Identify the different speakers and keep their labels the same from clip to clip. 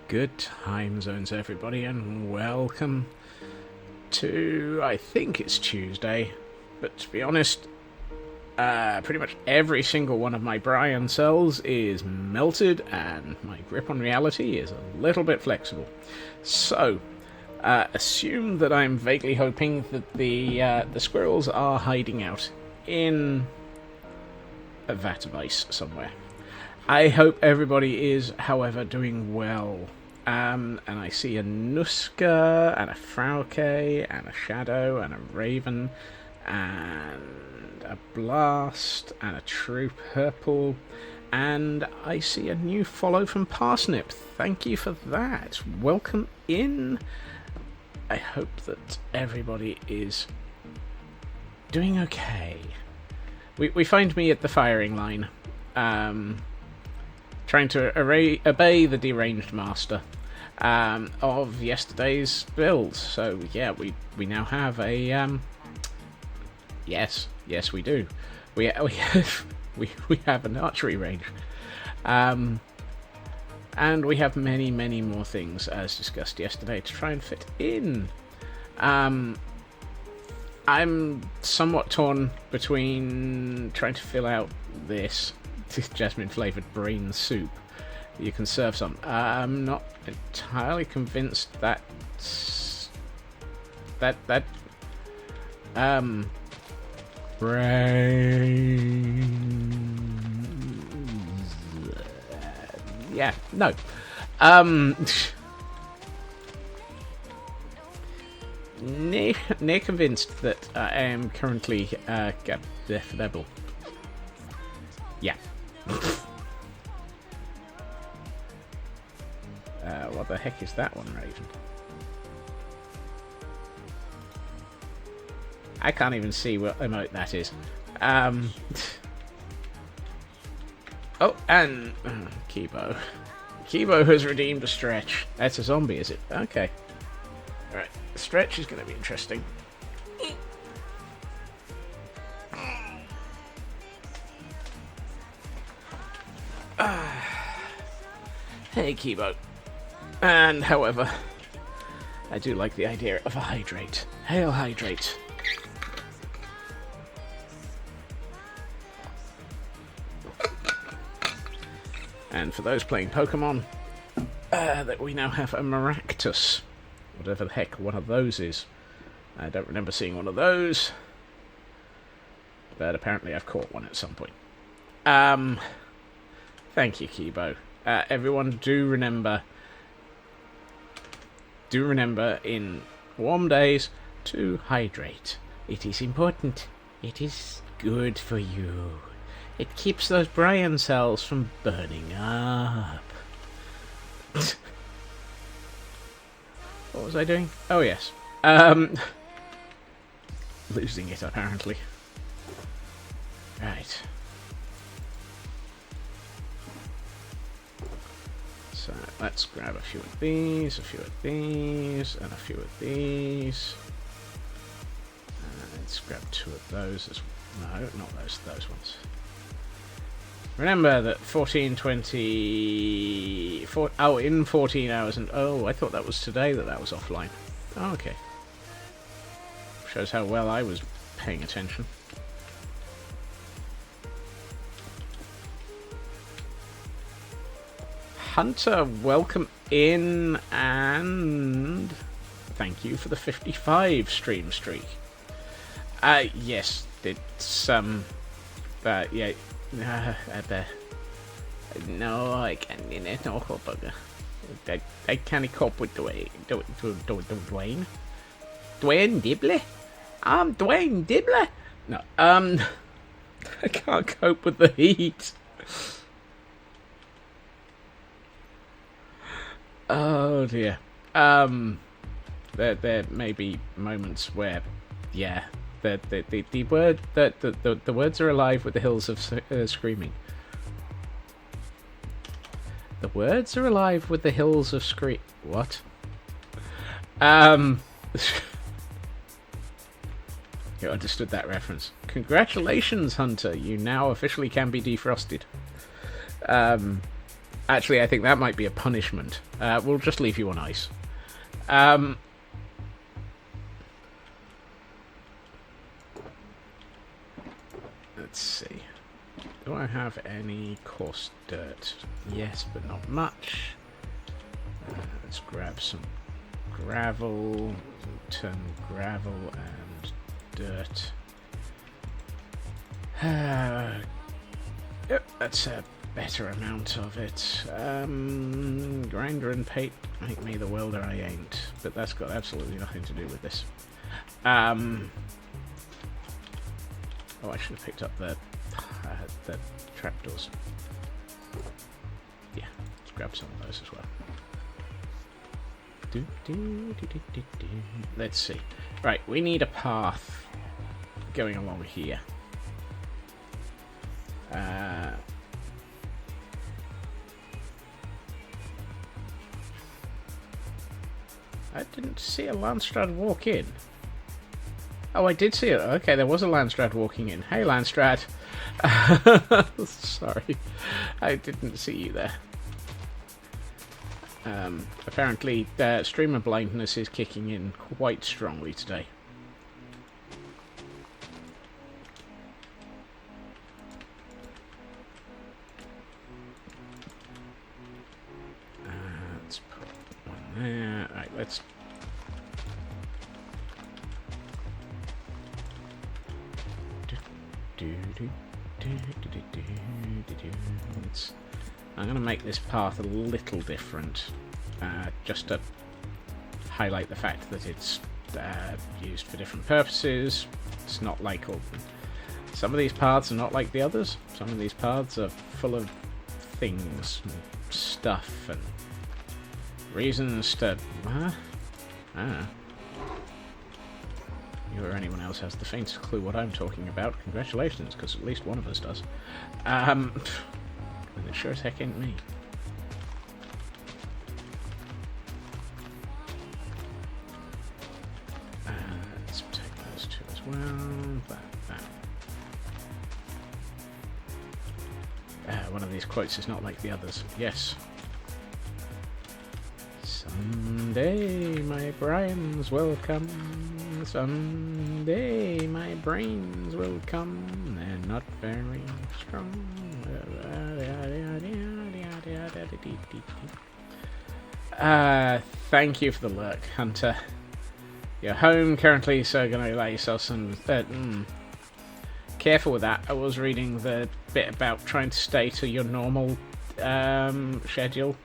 Speaker 1: Good time zones, everybody, and welcome to, I think it's Tuesday, but to be honest, pretty much every single one of my Brian cells is melted, and my grip on reality is a little bit flexible. So, assume that I'm vaguely hoping that the squirrels are hiding out in a vat of ice somewhere. I hope everybody is, however, doing well. And I see a Nuska, and a Frauke, and a Shadow, and a Raven, and a Blast, and a True Purple, and I see a new follow from Parsnip. Thank you for that. Welcome in. I hope that everybody is doing okay. We find me at the firing line, trying to obey the deranged master of yesterday's build. So yeah, we now have a yes we do. We have an archery range, and we have many more things as discussed yesterday to try and fit in. I'm somewhat torn between trying to fill out this jasmine flavoured brain soup. You can serve some. I'm not entirely convinced that brains. Yeah, no. Near convinced that I am currently deafable. Yeah. What the heck is that one, Raven? I can't even see what emote that is. Oh, and Kibo. Kibo has redeemed a stretch. That's a zombie, is it? Okay. Alright, the stretch is going to be interesting. Hey, Kibo. And, however, I do like the idea of a hydrate. Hail, hydrate. And for those playing Pokemon, that we now have a Maractus. Whatever the heck one of those is. I don't remember seeing one of those. But apparently I've caught one at some point. Thank you, Kibo. Everyone do remember in warm days to hydrate. It is important. It is good for you. It keeps those Brian cells from burning up. What was I doing? Oh, yes. Losing it, apparently. Right. So, let's grab a few of these, a few of these, and a few of these. Let's grab two of those as well. No, not those ones. Remember that 1420... in 14 hours and... Oh, I thought that was today that was offline. Oh, okay. Shows how well I was paying attention. Hunter, welcome in, and thank you for the 55 stream streak. Yes, it's, yeah... no, I can't. It's no bugger. I can't cope with Dwayne. Dwayne Dibley? I'm Dwayne Dibley? No, I can't cope with the heat. Oh dear. There may be moments where, yeah. The words are alive with the hills of screaming. The words are alive with the hills of What? You understood that reference. Congratulations, Hunter. You now officially can be defrosted. Actually, I think that might be a punishment. We'll just leave you on ice. Let's see. Do I have any coarse dirt? Yes, but not much. Let's grab some gravel. Turn gravel and dirt. Yep, that's a better amount of it. Grinder and paint make me the welder I ain't, but that's got absolutely nothing to do with this. Oh, I should have picked up the trapdoors. Yeah, let's grab some of those as well. Let's see. Right, we need a path going along here. I didn't see a Landstrad walk in. Oh, I did see it. Okay, there was a Landstrad walking in. Hey, Landstrad. Sorry. I didn't see you there. Apparently, streamer blindness is kicking in quite strongly today. Let's put one there. Right, let's... I'm going to make this path a little different, just to highlight the fact that it's used for different purposes. It's not like all... Some of these paths are not like the others. Some of these paths are full of things and stuff and reasons to... You or anyone else has the faintest clue what I'm talking about, congratulations, because at least one of us does. And it sure as heck ain't me. Let's take those two as well. One of these quotes is not like the others. Yes. Someday my brains will come. Someday my brains will come. They're not very strong. Thank you for the lurk, Hunter. You're home currently, so gonna allow yourself some... Careful with that. I was reading the bit about trying to stay to your normal schedule,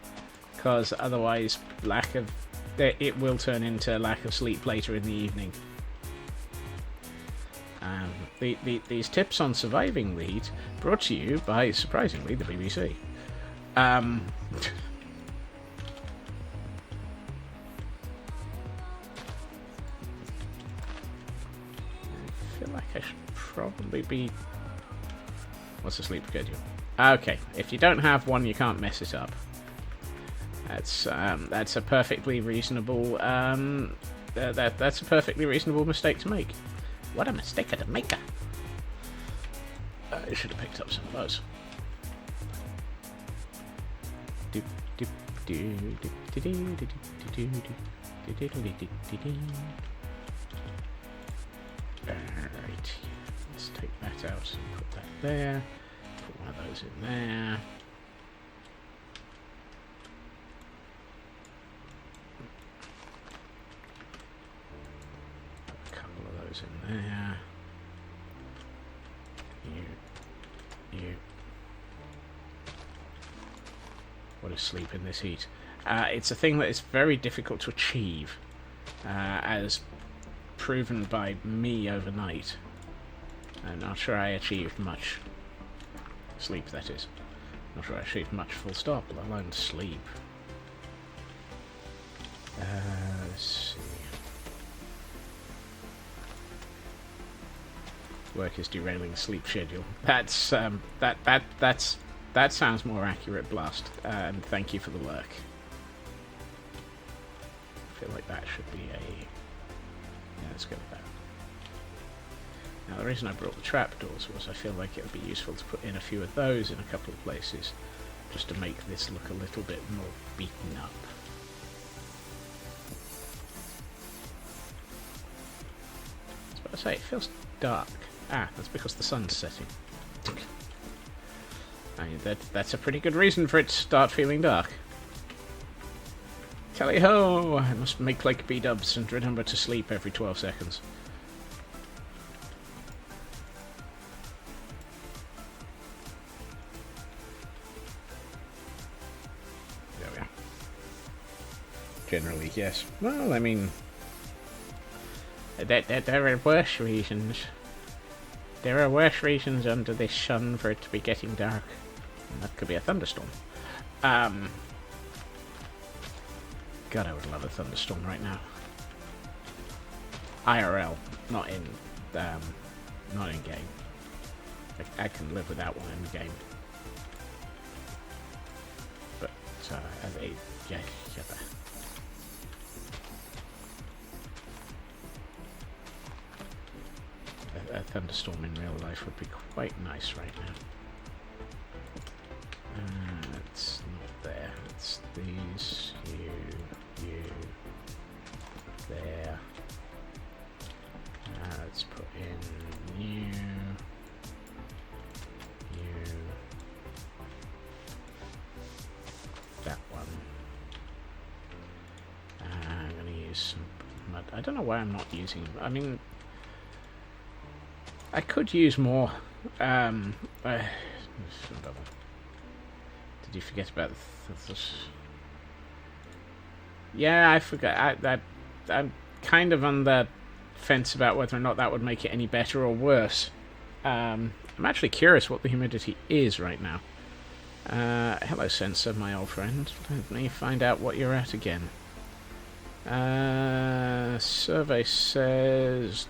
Speaker 1: because otherwise it will turn into lack of sleep later in the evening. These tips on surviving the heat brought to you by, surprisingly, the BBC. I feel like I should probably be... What's the sleep schedule? Okay, if you don't have one, you can't mess it up. That's a perfectly reasonable that's a perfectly reasonable mistake to make. What a mistake to make! I should have picked up some of those. Alright, let's take that out and put that there. Put one of those in there. In there. You. What is sleep in this heat? It's a thing that is very difficult to achieve, as proven by me overnight. I'm not sure I achieved much sleep, that is. Not sure I achieved much full stop, let alone sleep. Let's see. Work is derailing sleep schedule. That sounds more accurate, Blast. And thank you for the lurk. I feel like that should be a... Yeah, let's go with that. Now, the reason I brought the trapdoors was I feel like it would be useful to put in a few of those in a couple of places just to make this look a little bit more beaten up. I was about to say, it feels dark. Ah, that's because the sun's setting. I mean, that's a pretty good reason for it to start feeling dark. Tally-ho! I must make like B-dubs and remember to sleep every 12 seconds. There we are. Generally, yes. Well, I mean... There are worse reasons. There are worse reasons under this sun for it to be getting dark. And that could be a thunderstorm. God, I would love a thunderstorm right now. IRL, not in game. I can live without one in the game. But yeah. A thunderstorm in real life would be quite nice right now. It's not there. It's these, you, there. Let's put in you, that one. I'm going to use some mud. I don't know why I'm not using. I mean, I could use more. Did you forget about this? Yeah, I forgot. I'm kind of on the fence about whether or not that would make it any better or worse. I'm actually curious what the humidity is right now. Hello, sensor, my old friend. Let me find out what you're at again. Survey says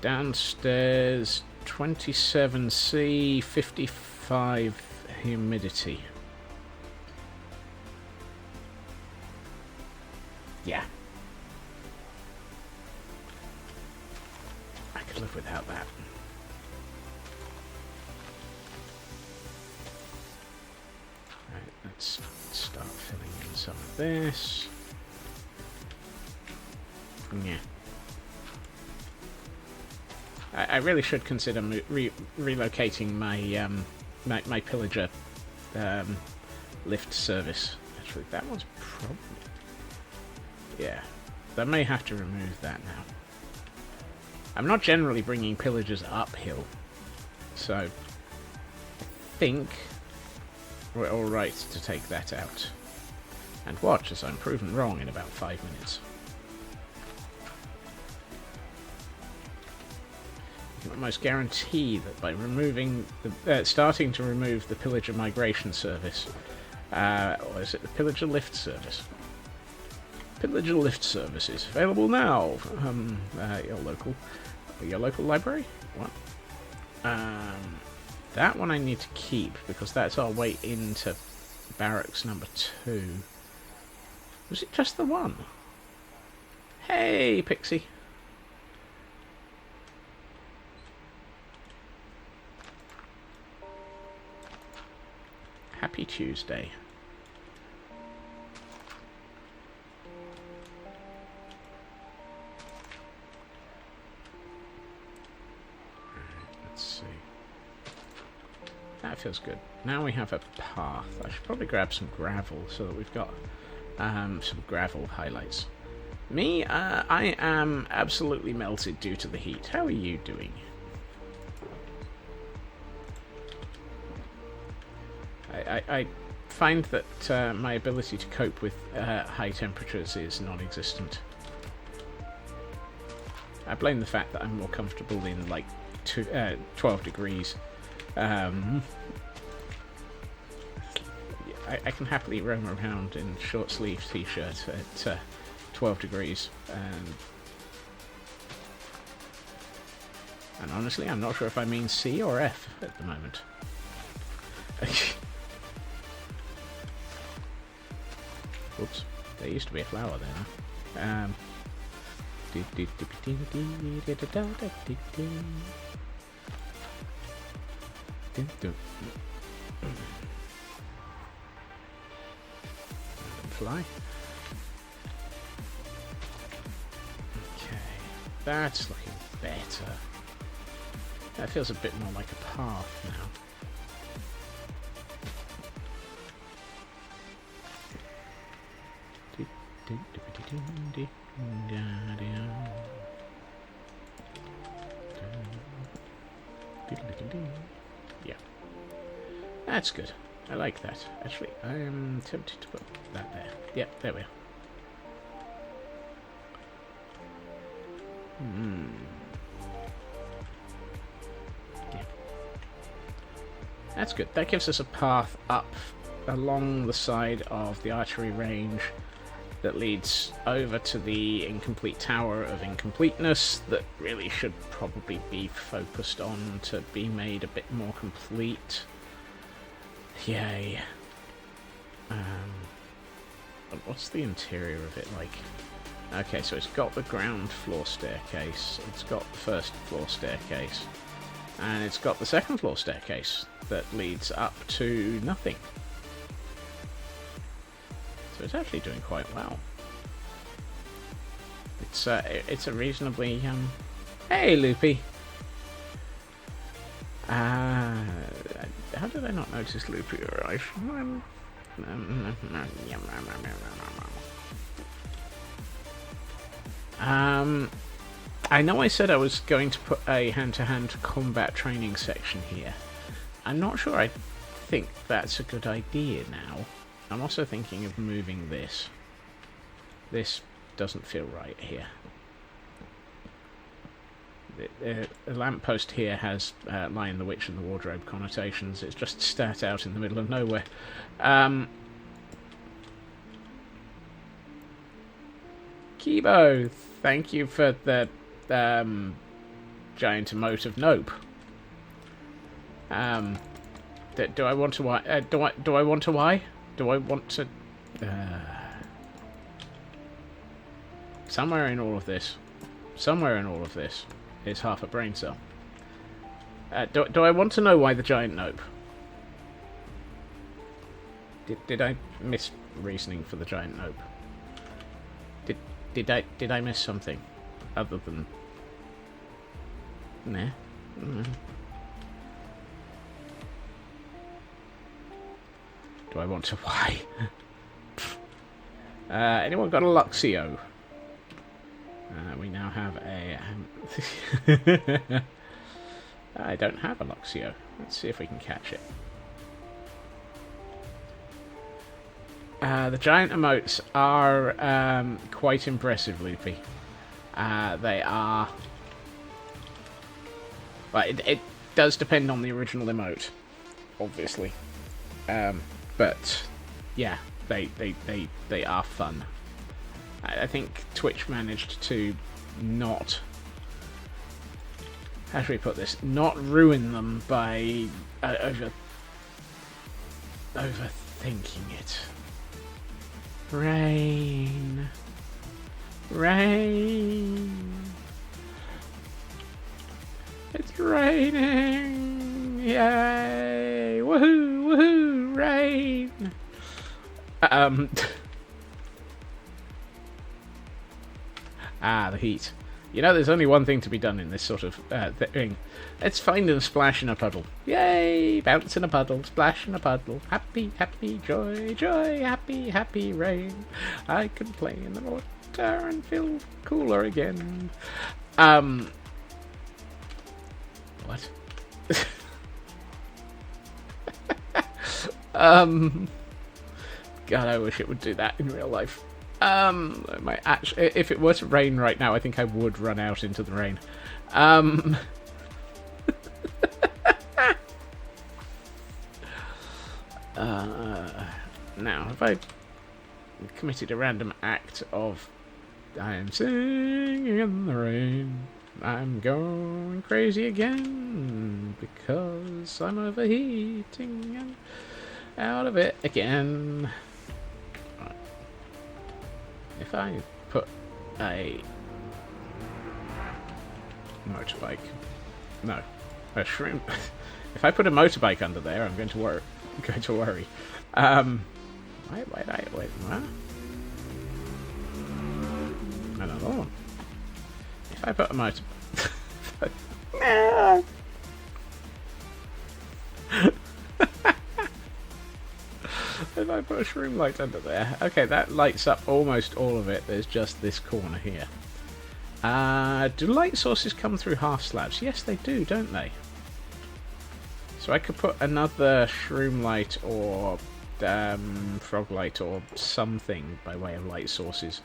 Speaker 1: downstairs 27C, 55 humidity. Yeah. I could live without that. Right, let's start filling in some of this. Yeah. I really should consider relocating my my Pillager lift service. Actually, that one's probably... Yeah, I may have to remove that now. I'm not generally bringing Pillagers uphill, so I think we're alright to take that out. And watch as I'm proven wrong in about 5 minutes. You can almost guarantee that by removing the, starting to remove the Pillager migration service, or is it the Pillager lift service? Pillager lift service is available now. Your local library. What? That one I need to keep because that's our way into barracks number 2. Was it just the one? Hey, Pixie. Happy Tuesday. Let's see. That feels good. Now we have a path. I should probably grab some gravel so that we've got some gravel highlights. Me, I am absolutely melted due to the heat. How are you doing? I find that my ability to cope with high temperatures is non-existent. I blame the fact that I'm more comfortable in like 12 degrees. I can happily roam around in short-sleeve t-shirt at 12 degrees. And honestly, I'm not sure if I mean C or F at the moment. Oops, there used to be a flower there. fly. Okay, that's looking better. That feels a bit more like a path now. Yeah, that's good. I like that. Actually, I am tempted to put that there. Yeah, there we are. Yeah. That's good. That gives us a path up along the side of the archery range that leads over to the incomplete Tower of Incompleteness that really should probably be focused on to be made a bit more complete. Yay. But what's the interior of it like? Okay, so it's got the ground floor staircase, it's got the first floor staircase, and it's got the second floor staircase that leads up to nothing. So it's actually doing quite well. It's a reasonably Hey, Loopy. How did I not notice Loopy arrive? I know I said I was going to put a hand-to-hand combat training section here. I'm not sure I think that's a good idea now. I'm also thinking of moving this. This doesn't feel right here. The lamppost here has Lion the Witch and the Wardrobe connotations. It's just stat out in the middle of nowhere. Kibo, thank you for the giant emote of nope. Do I want to why? Do I want to why? Do I want to? Somewhere in all of this is half a brain cell. Do I want to know why the giant nope? Did I miss reasoning for the giant nope? Did I miss something other than nah? Do I want to why? Anyone got a Luxio? We now have a... I don't have a Luxio. Let's see if we can catch it. The giant emotes are quite impressive, Loopy. They are... Well, it does depend on the original emote, obviously. But, yeah, they are fun. I think Twitch managed to not... How should we put this? Not ruin them by overthinking it. Rain. Rain. It's raining. Yay. Woohoo. Woohoo. Rain. The heat. You know, there's only one thing to be done in this sort of thing. Let's find and splash in a puddle. Yay! Bounce in a puddle, splash in a puddle. Happy, happy, joy, joy, happy, happy rain. I can play in the water and feel cooler again. What? God, I wish it would do that in real life. If it were to rain right now, I think I would run out into the rain. Now, have I committed a random act of I am singing in the rain, I'm going crazy again because I'm overheating and out of it again. If I put a motorbike, no, a shrimp. If I put a motorbike under there, I'm going to worry. Why did I wait? What? Oh. If I put a motor... If I put a shroom light under there... Okay, that lights up almost all of it. There's just this corner here. Do light sources come through half slabs? Yes, they do, don't they? So I could put another shroom light or frog light or something by way of light sources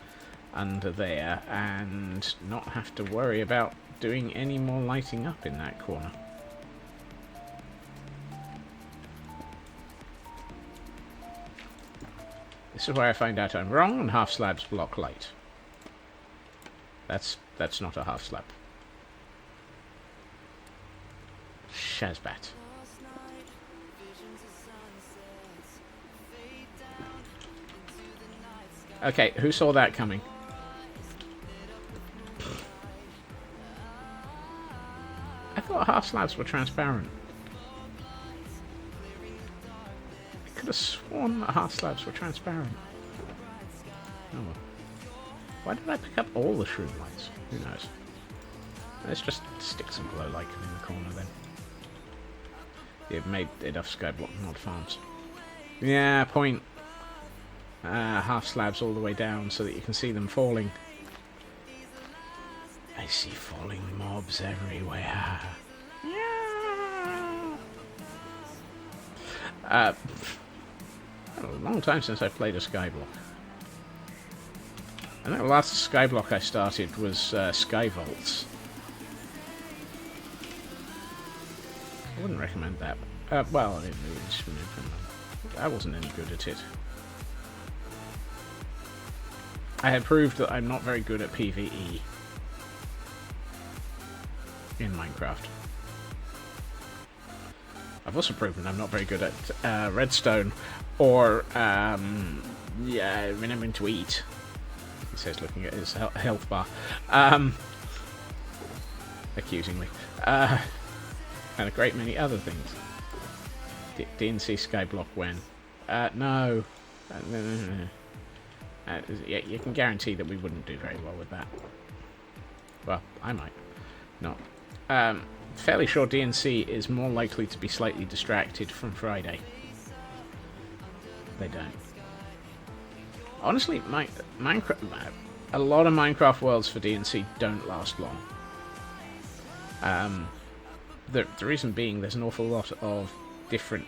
Speaker 1: under there and not have to worry about doing any more lighting up in that corner. This is where I find out I'm wrong and half slabs block light. That's not a half slab. Shazbat. Okay, who saw that coming? I thought half slabs were transparent. I could have sworn that half slabs were transparent. Oh well. Why did I pick up all the shroom lights? Who knows? Let's just stick some glow lichen in the corner then. You've made enough skyblock mod farms. Yeah, point. Half slabs all the way down so that you can see them falling. I see falling mobs everywhere. Yeah. A long time since I've played a skyblock. I think the last skyblock I started was Skyvolts. I wouldn't recommend that. Well, I wasn't any good at it. I have proved that I'm not very good at PvE in Minecraft. I've also proven I'm not very good at redstone or remembering to eat. He says, looking at his health bar, accusingly, and a great many other things. DNC Skyblock when? No. Yeah, you can guarantee that we wouldn't do very well with that. Well, I might not. Fairly sure DNC is more likely to be slightly distracted from Friday. They don't. Honestly, Minecraft, a lot of Minecraft worlds for DNC don't last long. The reason being, there's an awful lot of different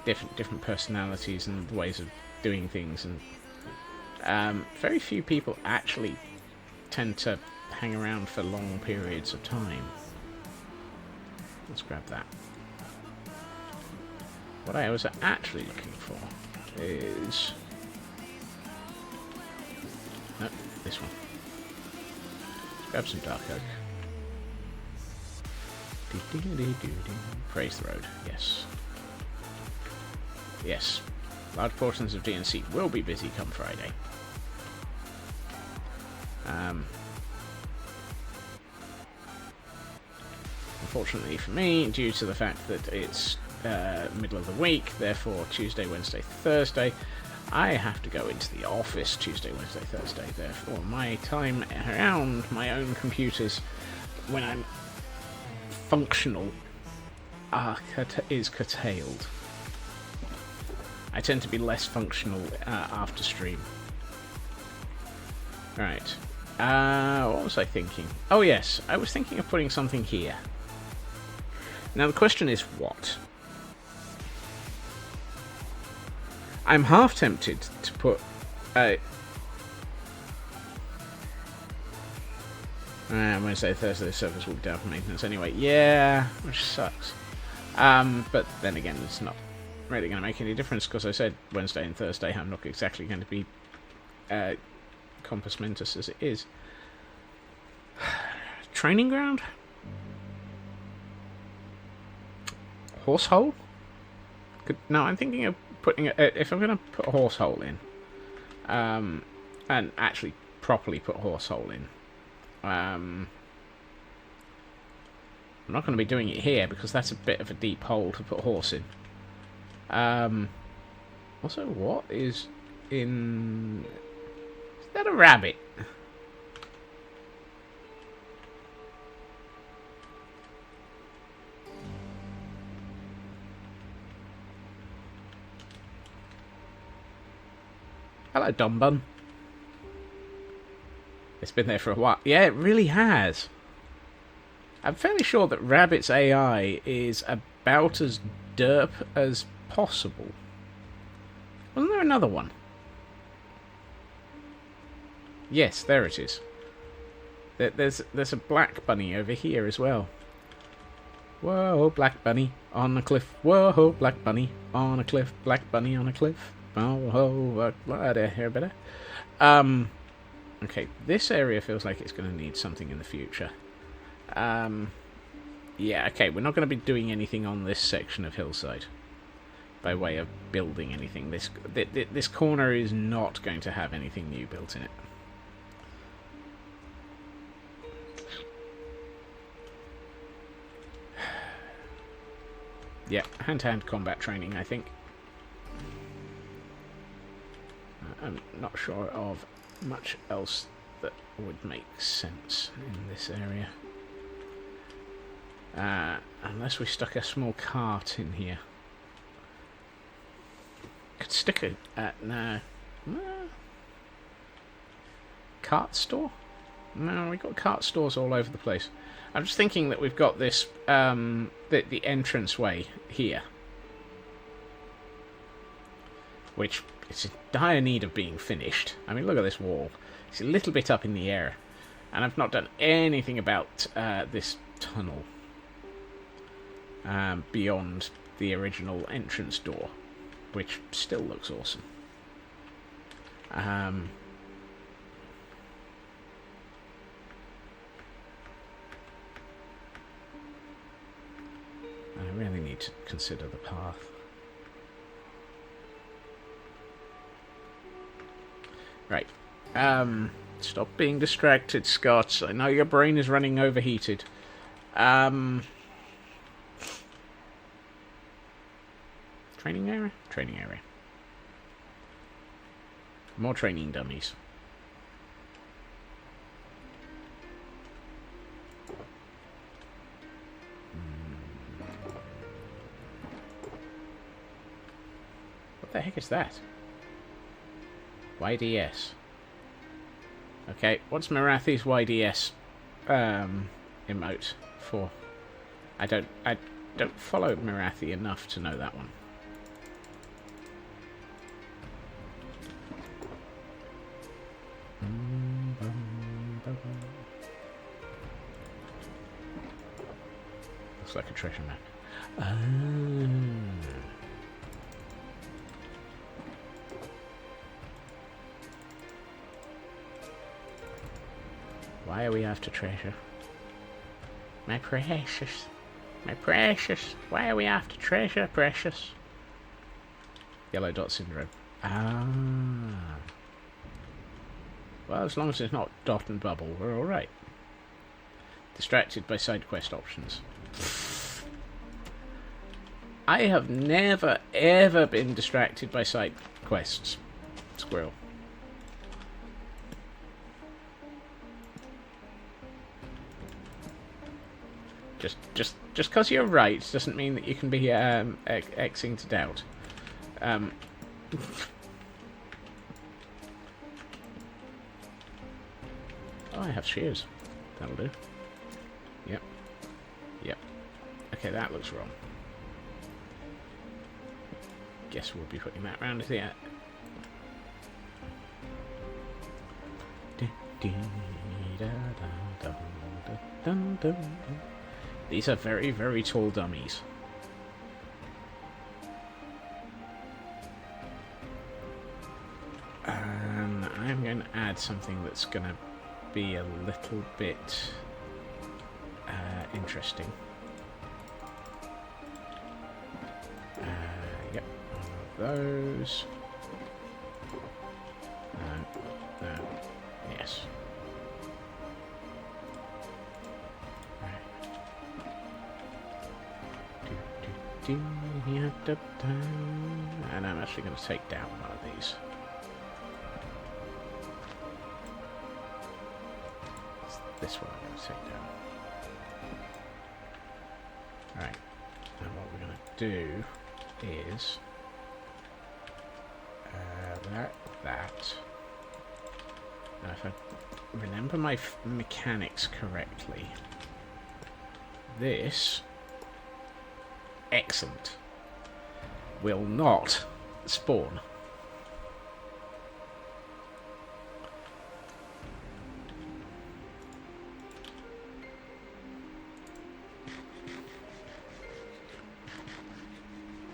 Speaker 1: different personalities and ways of doing things, and very few people actually tend to hang around for long periods of time. Let's grab that. What I was actually looking for is... no, this one. Let's grab some dark oak. Praise the road, yes. Yes, large portions of DNC will be busy come Friday. Unfortunately for me, due to the fact that it's middle of the week, therefore Tuesday, Wednesday, Thursday, I have to go into the office Tuesday, Wednesday, Thursday. Therefore, my time around my own computers when I'm functional is curtailed. I tend to be less functional after stream. Right. What was I thinking? Oh yes, I was thinking of putting something here. Now the question is what? I'm half tempted to put Wednesday, Thursday, the servers will be down for maintenance anyway. Yeah, which sucks. But then again, it's not really going to make any difference because I said Wednesday and Thursday I'm not exactly going to be compass mentis as it is. Training ground? Horse hole? No, I'm thinking of putting if I'm going to put a horse hole in, and actually properly put a horse hole in, I'm not going to be doing it here because that's a bit of a deep hole to put a horse in. Also, what is in that a rabbit? Hello, Don Bun. It's been there for a while. Yeah, it really has. I'm fairly sure that Rabbit's AI is about as derp as possible. Wasn't there another one? Yes, there it is. There's a black bunny over here as well. Whoa, black bunny on a cliff. Whoa, black bunny on a cliff. Black bunny on a cliff. Oh, better. Okay, this area feels like it's going to need something in the future. Yeah, okay, we're not going to be doing anything on this section of hillside by way of building anything. This corner is not going to have anything new built in it. Yeah, hand-to-hand combat training, I think. I'm not sure of much else that would make sense in this area. Unless we stuck a small cart in here. Could stick a... no. Cart store? No, we've got cart stores all over the place. I'm just thinking that we've got this, the entranceway here. Which is in dire need of being finished. I mean, look at this wall. It's a little bit up in the air. And I've not done anything about this tunnel. Beyond the original entrance door. Which still looks awesome. I really need to consider the path. Right. Stop being distracted, Scott. I know your brain is running overheated. Training area? Training area. More training dummies. What the heck is that? YDS. Okay, what's Marathi's YDS emote for? I don't follow Marathi enough to know that one. Looks like a treasure map. Why are we after treasure? My precious. My precious. Why are we after treasure, precious? Yellow dot syndrome. Well, as long as it's not dot and bubble, we're alright. Distracted by side quest options. I have never, ever been distracted by side quests. Squirrel. Just because you're right doesn't mean that you can be Xing to doubt. Oh, I have shears. That'll do. Yep. Yep. Okay, that looks wrong. Guess we'll be putting that round here. These are very, very tall dummies. And I'm going to add something that's going to be a little bit interesting. Yep, one of those. No, yes. And I'm actually going to take down one of these. this one I'm going to take down. Right, and what we're going to do is that. Now, if I remember my mechanics correctly, this, excellent, will not spawn.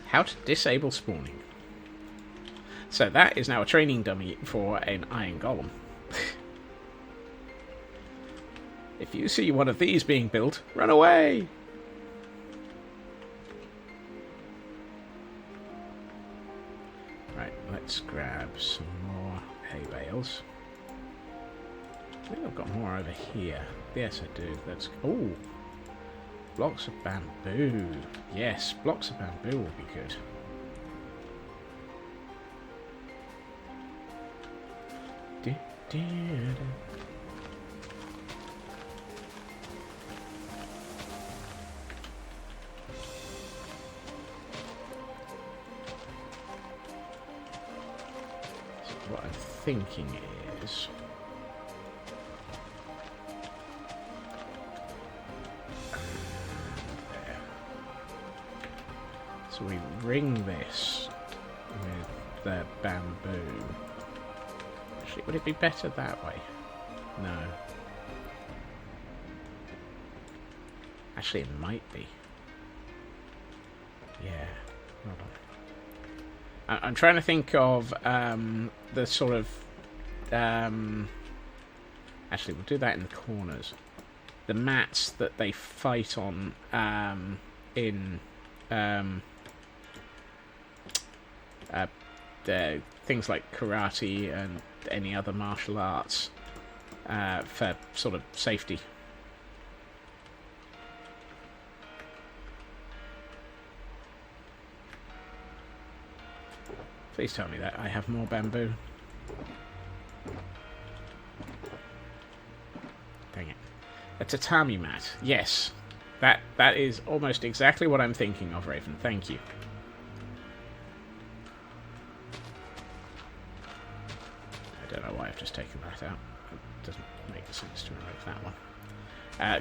Speaker 1: How to disable spawning. So that is now a training dummy for an iron golem. If you see one of these being built, run away! Right, let's grab some more hay bales. I think I've got more over here. Yes, I do. Let's... Oh! Blocks of bamboo. Yes, blocks of bamboo will be good. So what I'm thinking is... So we ring this with the bamboo. Actually, would it be better that way? No. Actually, it might be. Yeah. Hold on. I'm trying to think of the sort of... actually, we'll do that in the corners. The mats that they fight on in... things like karate and any other martial arts for sort of safety. Please tell me that I have more bamboo. Dang it. A tatami mat. Yes. That is almost exactly what I'm thinking of, Raven. Thank you. I don't know why I've just taken that out. It doesn't make sense to remove that one.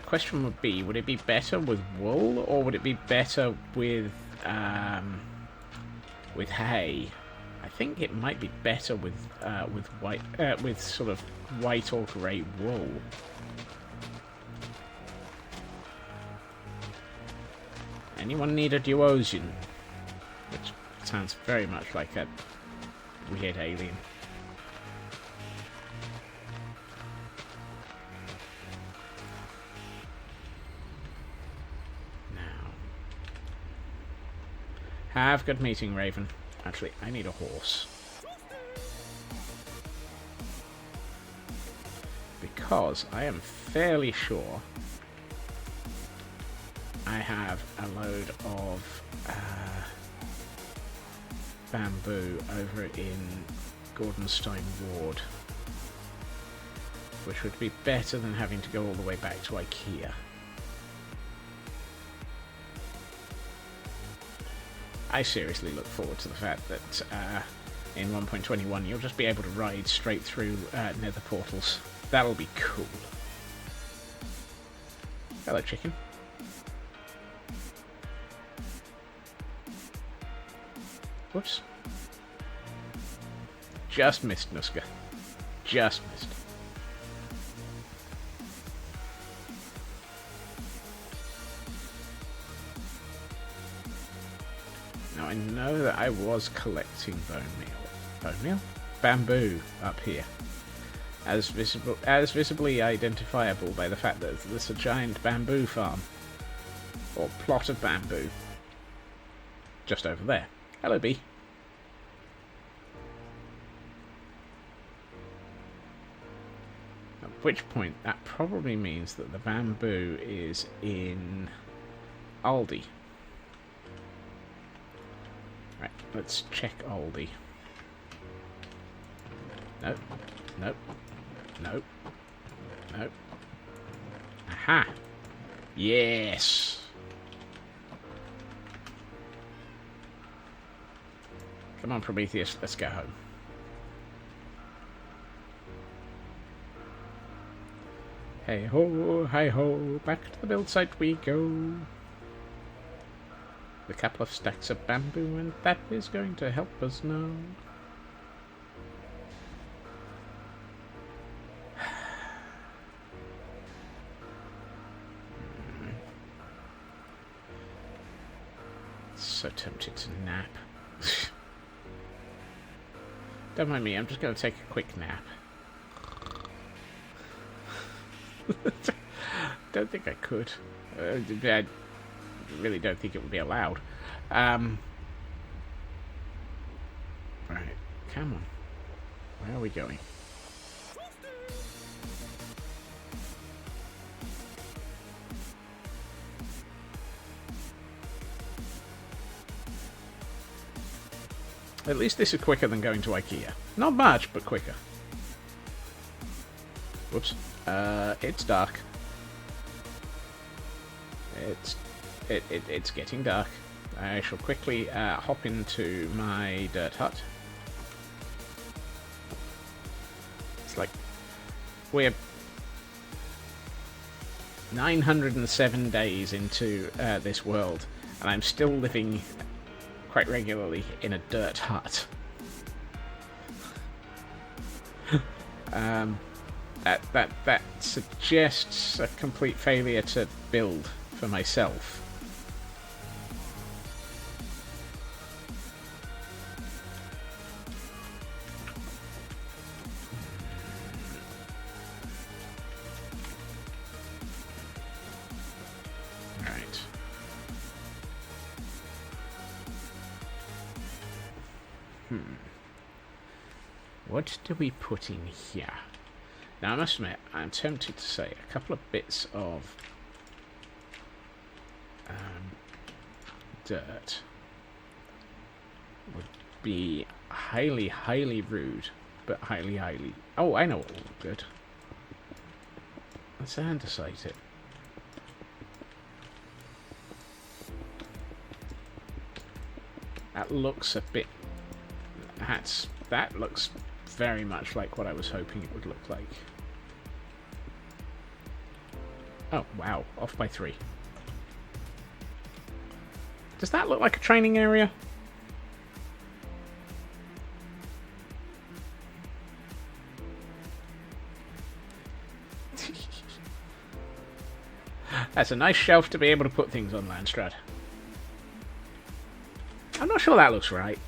Speaker 1: Question would be, would it be better with wool, or would it be better with hay? I think it might be better with white, with sort of white or grey wool. Anyone need a duosion? Which sounds very much like a weird alien. Now. Have good meeting, Raven. Actually, I need a horse. Because I am fairly sure I have a load of bamboo over in Gordonstein Ward, which would be better than having to go all the way back to IKEA. I seriously look forward to the fact that in 1.21 you'll just be able to ride straight through nether portals. That'll be cool. Hello, chicken. Whoops. Just missed, Nuska. Just missed. Now I know that I was collecting bone meal. Bone meal? Bamboo up here. As visibly identifiable by the fact that there's a giant bamboo farm. Or plot of bamboo. Just over there. Hello, bee. At which point, that probably means that the bamboo is in Aldi. Right, let's check Aldi. Nope. Nope. Nope. Nope. Aha! Yes! Come on, Prometheus, let's go home. Hey ho, hi ho, back to the build site we go. A couple of stacks of bamboo, and that is going to help us now. So tempted to nap. Don't mind me, I'm just going to take a quick nap. Don't think I could. I really don't think it would be allowed. Right, come on. Where are we going? At least this is quicker than going to IKEA. Not much, but quicker. Whoops. It's dark. It's getting dark. I shall quickly hop into my dirt hut. It's like we're 907 days into this world, and I'm still living quite regularly in a dirt hut. That suggests a complete failure to build for myself. Right. What do we put in here? Now, I must admit, I'm tempted to say a couple of bits of dirt would be highly, highly rude, but highly, highly... Oh, I know what will look good. Let's andesite it. That looks a bit... That looks very much like what I was hoping it would look like. Oh, wow. Off by 3. Does that look like a training area? That's a nice shelf to be able to put things on, Landstrad. I'm not sure that looks right.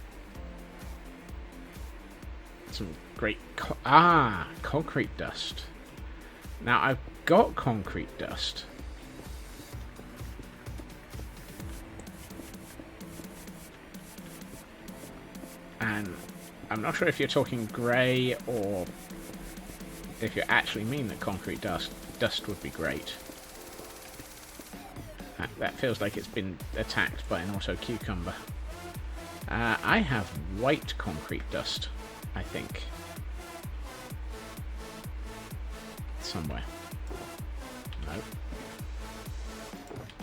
Speaker 1: Some great... concrete dust. Now, I've got concrete dust. And I'm not sure if you're talking grey or if you actually mean that concrete dust would be great. That feels like it's been attacked by an auto cucumber. I have white concrete dust, I think. Somewhere. No.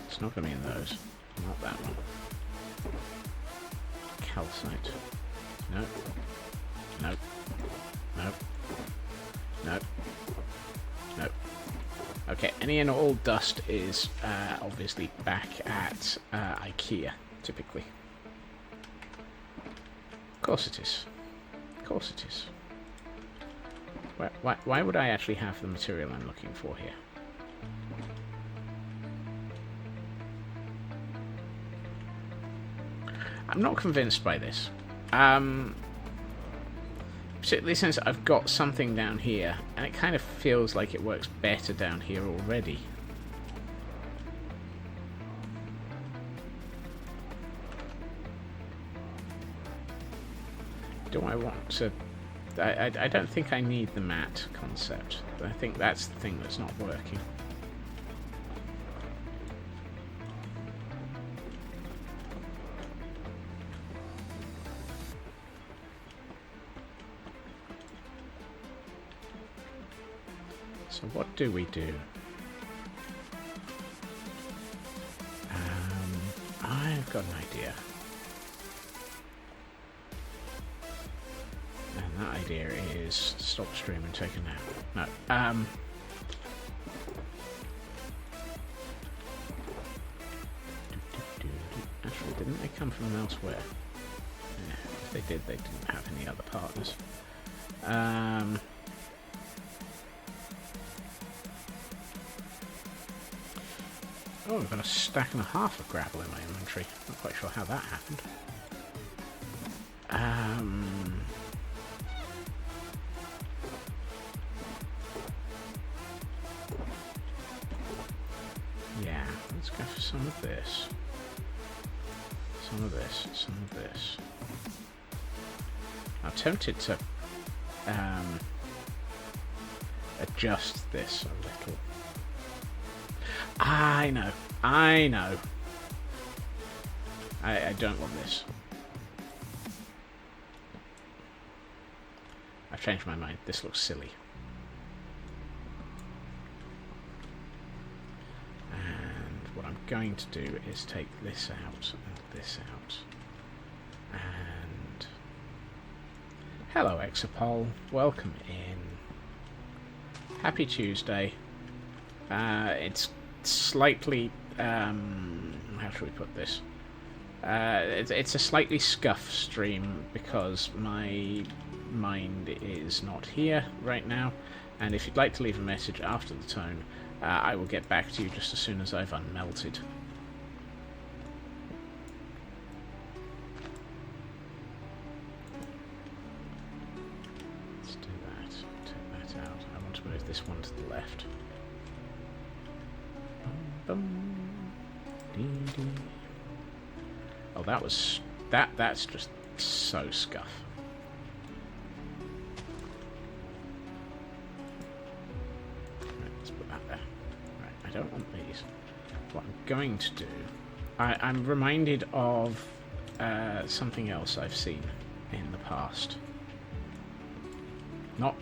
Speaker 1: It's not going to be in those. Not that one. Calcite. Nope. Nope. Nope. Nope. Nope. Okay, any and all dust is obviously back at IKEA, typically. Of course it is. Of course it is. Why would I actually have the material I'm looking for here? I'm not convinced by this. Particularly since I've got something down here, and it kind of feels like it works better down here already. Do I want to... I don't think I need the mat concept. I think that's the thing that's not working. So what do we do? I've got an idea. And that idea is stop stream and take a nap. No, actually, didn't they come from elsewhere? Yeah, if they did, they didn't have any other partners. Oh, I've got a stack and a half of gravel in my inventory. Not quite sure how that happened. Yeah, let's go for some of this. Some of this, some of this. I'm tempted to adjust this a little. I know. I don't want this. I've changed my mind. This looks silly. And what I'm going to do is take this out and this out. And hello, Exapol. Welcome in. Happy Tuesday. It's slightly, how should we put this? It's a slightly scuff stream because my mind is not here right now, and if you'd like to leave a message after the tone, I will get back to you just as soon as I've unmelted. Let's do that. Take that out. I want to move this one to the left. Oh, that's just so scuff. Right, let's put that there. Right, I don't want these. What I'm going to do, I'm reminded of something else I've seen in the past. Not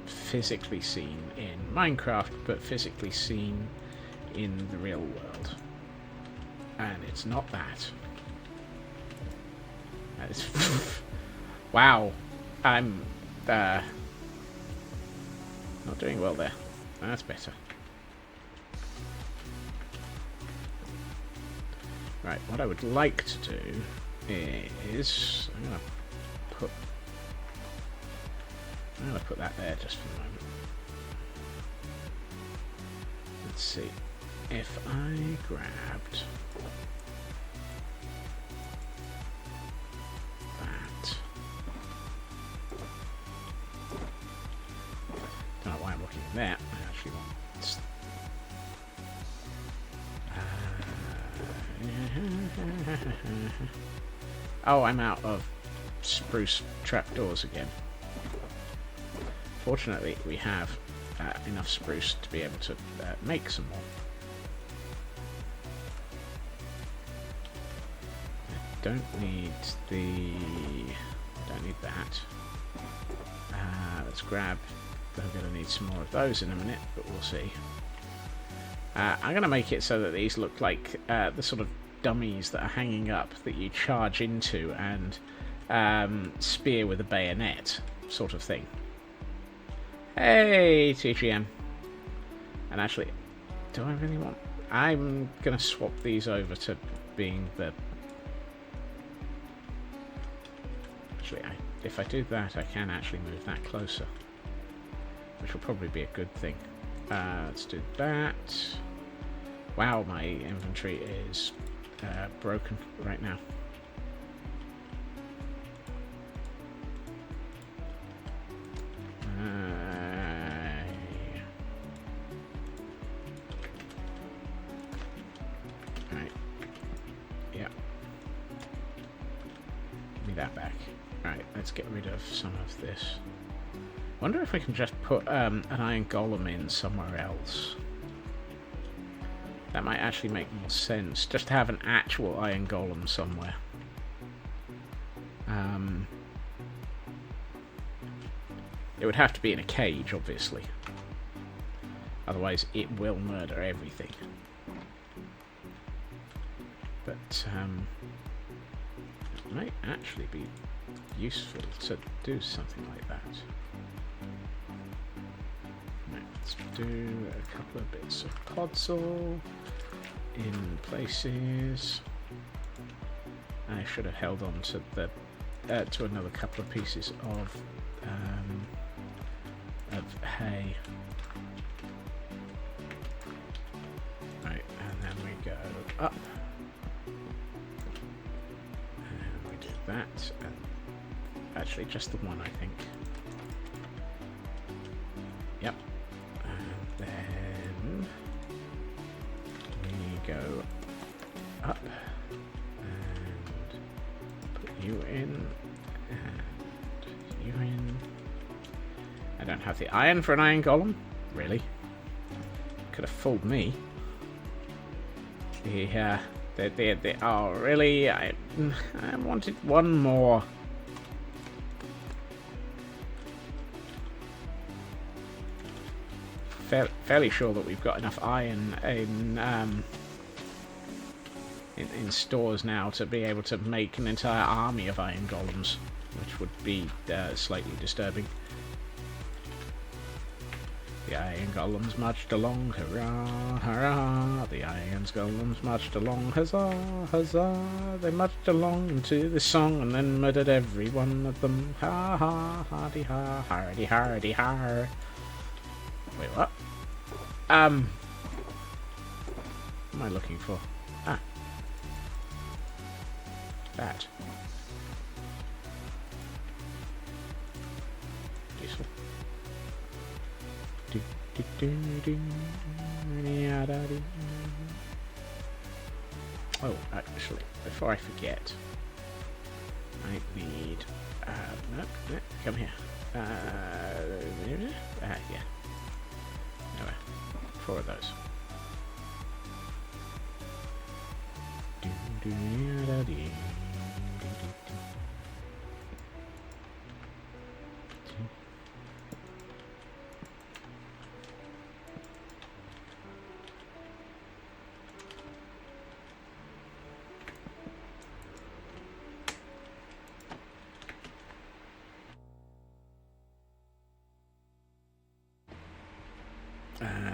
Speaker 1: physically seen in Minecraft, but physically seen in the real world. And it's not that. It's wow. I'm not doing well there. That's better. Right, what I would like to do is I'm gonna put that there just for the moment. Let's see. If I grabbed that, don't know why I'm looking at that. I actually want. Oh, I'm out of spruce trapdoors again. Fortunately, we have enough spruce to be able to make some more. Don't need that. Let's grab. I'm going to need some more of those in a minute, but we'll see. I'm going to make it so that these look like the sort of dummies that are hanging up that you charge into and spear with a bayonet sort of thing. Hey, TGM. And actually, do I really want... I'm going to swap these over to being the... Actually, if I do that, I can actually move that closer, which will probably be a good thing. Let's do that. Wow, my inventory is broken right now. Right. Yeah. Give me that back. Right, let's get rid of some of this. Wonder if we can just put an iron golem in somewhere else. That might actually make more sense, just to have an actual iron golem somewhere. It would have to be in a cage, obviously. Otherwise, it will murder everything. but it might actually be useful to do something like that. Right, let's do a couple of bits of podzol in places. I should have held on to the to another couple of pieces of hay. Right, and then we go up. And we do that. And actually, just the one, I think. Yep. And then we go up. You in, and you in. I don't have the iron for an iron golem? Really? Could have fooled me. Oh, really? I wanted one more. Fairly sure that we've got enough iron in stores now to be able to make an entire army of iron golems, which would be slightly disturbing. The iron golems marched along, hurrah, hurrah. The iron golems marched along, huzzah, huzzah. They marched along to this song and then murdered every one of them. Ha ha, hardy ha, hardy hardy har. Wait, what? What am I looking for? Ah. That. Useful. Oh, actually, before I forget, I need. No, come here. Yeah. Anyway, 4 of those.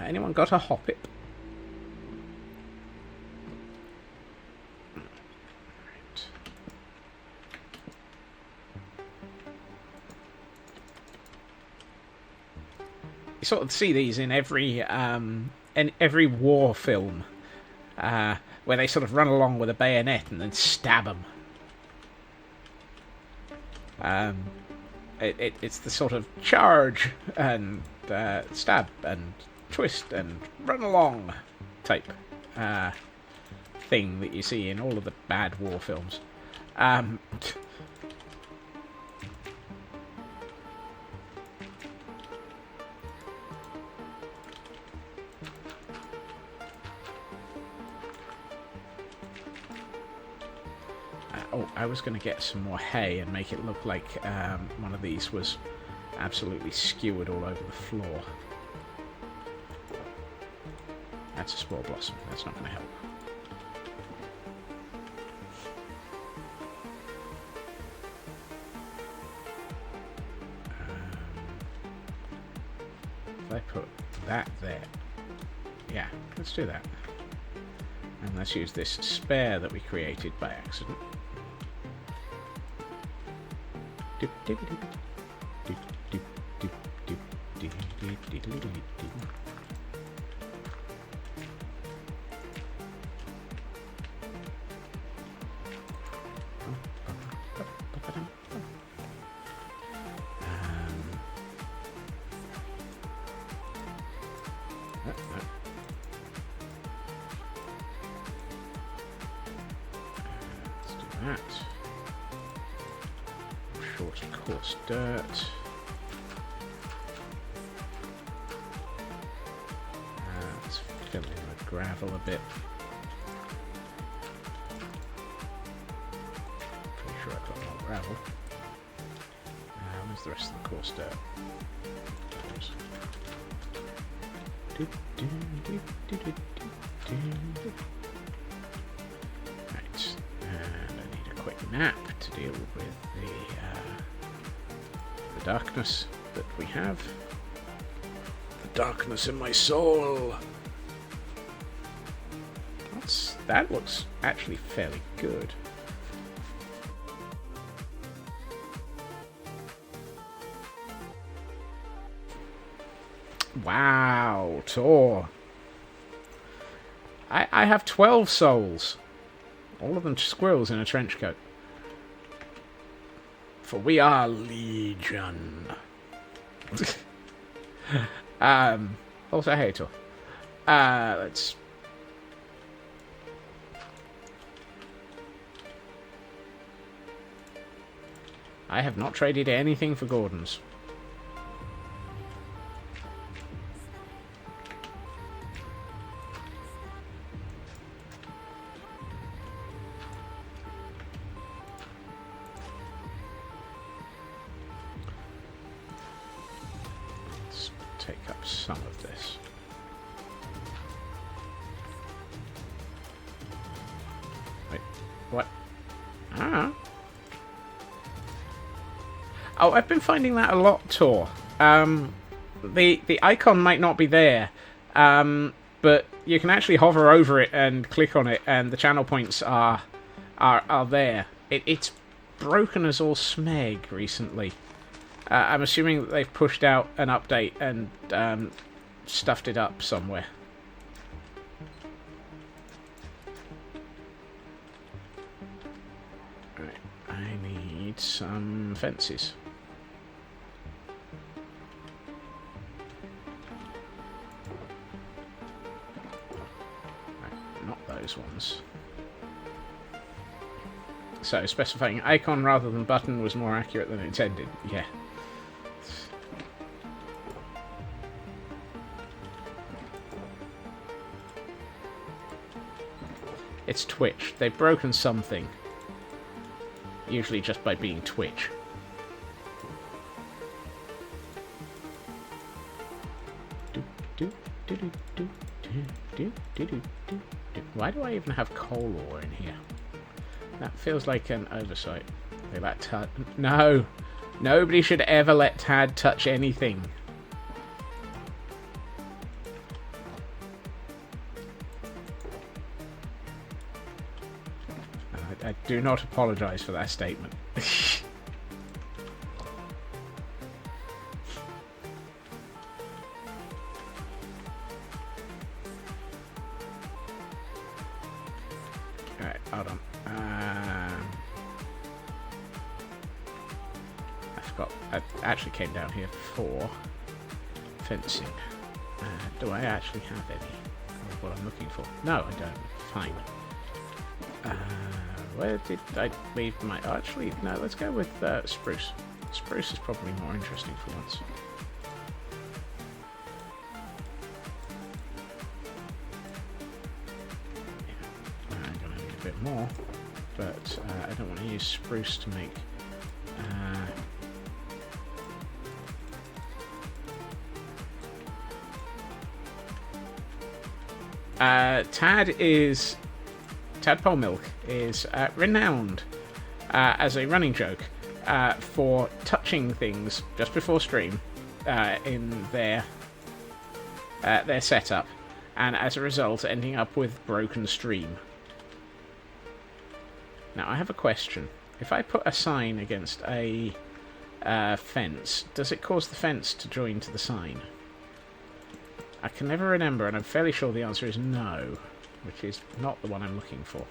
Speaker 1: Anyone got a hoppip? Right. You sort of see these in every war film, where they sort of run along with a bayonet and then stab them. It's the sort of charge and stab and twist and run along type thing that you see in all of the bad war films. I was going to get some more hay and make it look like one of these was absolutely skewered all over the floor. That's a spore blossom. That's not going to help. If I put that there. Yeah, let's do that. And let's use this spare that we created by accident. Let's do that. Short, coarse dirt. Let's fill in the gravel a bit. Pretty sure I've got more gravel. Where's the rest of the coarse dirt? Right. map to deal with the darkness that we have. The darkness in my soul. That looks actually fairly good. Wow, Tor. I have 12 souls. All of them squirrels in a trench coat. For we are Legion. Also, hey, Tor. Let's... I have not traded anything for Gordon's. Let's take up some of this. Wait, what? Ah. Oh, I've been finding that a lot, Tor. The icon might not be there, but you can actually hover over it and click on it, and the channel points are there. It's broken as all smeg recently. I'm assuming that they've pushed out an update and stuffed it up somewhere. Right, I need some fences. Ones. So, specifying icon rather than button was more accurate than intended. Yeah. It's Twitch. They've broken something. Usually just by being Twitch. Why do I even have coal ore in here? That feels like an oversight. They let Tad... No! Nobody should ever let Tad touch anything. I do not apologise for that statement. Alright, hold on. I forgot. I actually came down here for fencing. Do I actually have any of what I'm looking for? No, I don't. Fine. Where did I leave my... Oh, actually, no, let's go with spruce. Spruce is probably more interesting for once. Yeah, I'm going to need a bit more, but I don't want to use spruce to make... Tadpole Milk is renowned as a running joke for touching things just before stream in their setup, and as a result ending up with broken stream. Now I have a question. If I put a sign against a fence, does it cause the fence to join to the sign? I can never remember, and I'm fairly sure the answer is no, which is not the one I'm looking for.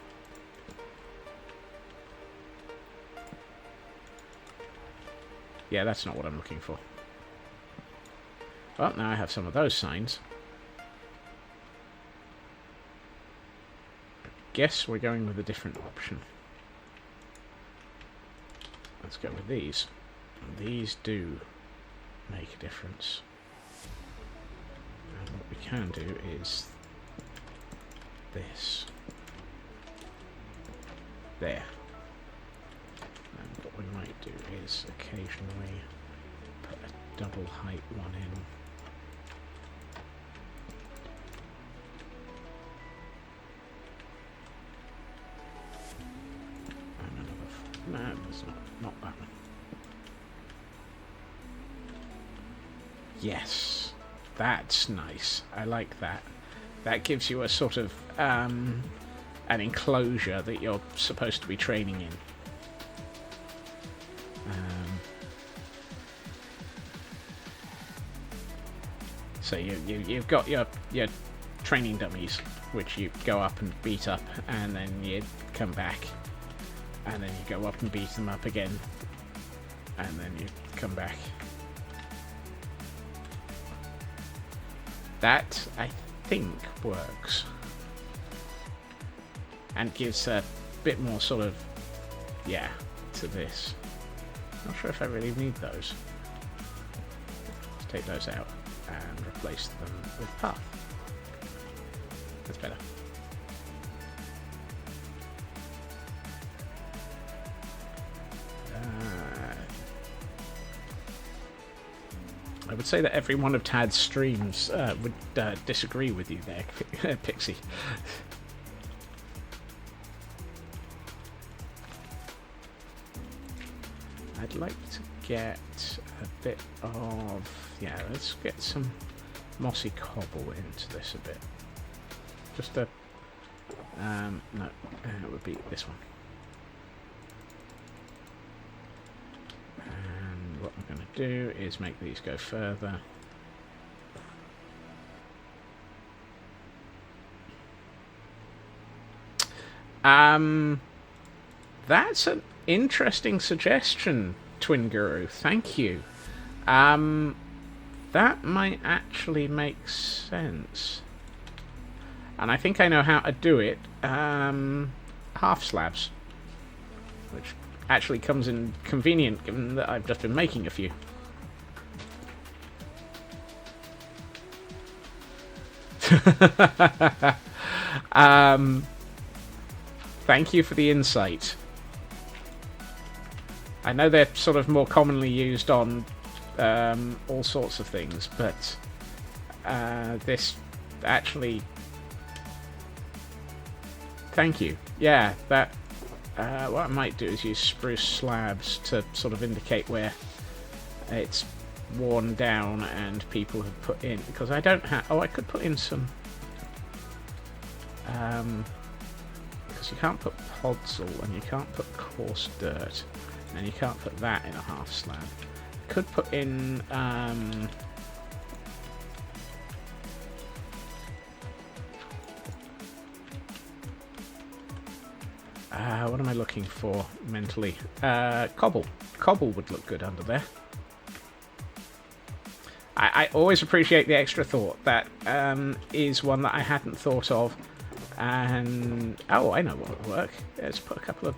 Speaker 1: Yeah, that's not what I'm looking for. Well, now I have some of those signs. I guess we're going with a different option. Let's go with these. And these do make a difference. And what we can do is this. There. And what we might do is occasionally put a double height one in. And another No, it's not that one. Yes, that's nice. I like that. That gives you a sort of an enclosure that you're supposed to be training in. So you've got your training dummies, which you go up and beat up, and then you come back, and then you go up and beat them up again, and then you come back. That, I think, works. And gives a bit more sort of, yeah, to this. Not sure if I really need those. Let's take those out and replace them with path. That's better. I would say that every one of Tad's streams would disagree with you there, Pixie. I'd like to get a bit of... yeah, let's get some mossy cobble into this a bit. Just a... no, it would be this one. And what I'm going to do is make these go further. That's an interesting suggestion, Twin Guru. Thank you. That might actually make sense. And I think I know how to do it. Half slabs. Which actually comes in convenient, given that I've just been making a few. Thank you for the insight. I know they're sort of more commonly used on all sorts of things, but this actually... Thank you. Yeah, that... what I might do is use spruce slabs to sort of indicate where it's worn down and people have put in... Because I don't have... Oh, I could put in some... because you can't put podzol and you can't put coarse dirt. And you can't put that in a half slab. Could put in... what am I looking for mentally? Cobble. Cobble would look good under there. I always appreciate the extra thought. That is one that I hadn't thought of. And... oh, I know what would work. Let's put a couple of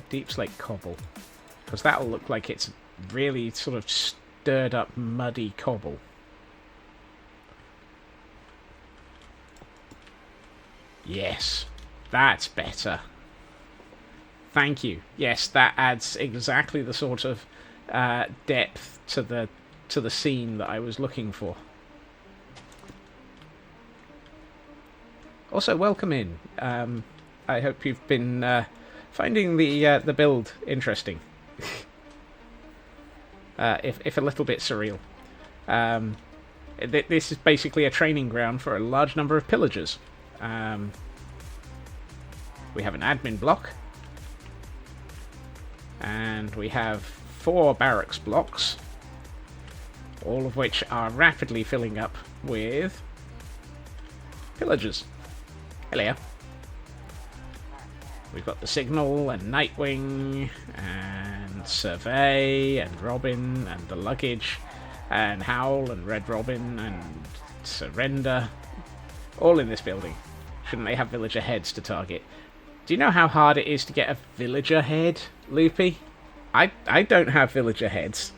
Speaker 1: deep slate cobble. Because that'll look like it's really sort of stirred up, muddy cobble. Yes. That's better. Thank you. Yes, that adds exactly the sort of depth to the scene that I was looking for. Also, welcome in. I hope you've been finding the build interesting, if a little bit surreal. This is basically a training ground for a large number of pillagers. We have an admin block. And we have 4 barracks blocks, all of which are rapidly filling up with pillagers. Hello. We've got the Signal and Nightwing and Survey and Robin and the Luggage and Howl and Red Robin and Surrender, all in this building. Shouldn't they have villager heads to target? Do you know how hard it is to get a villager head, Loopy? I don't have villager heads.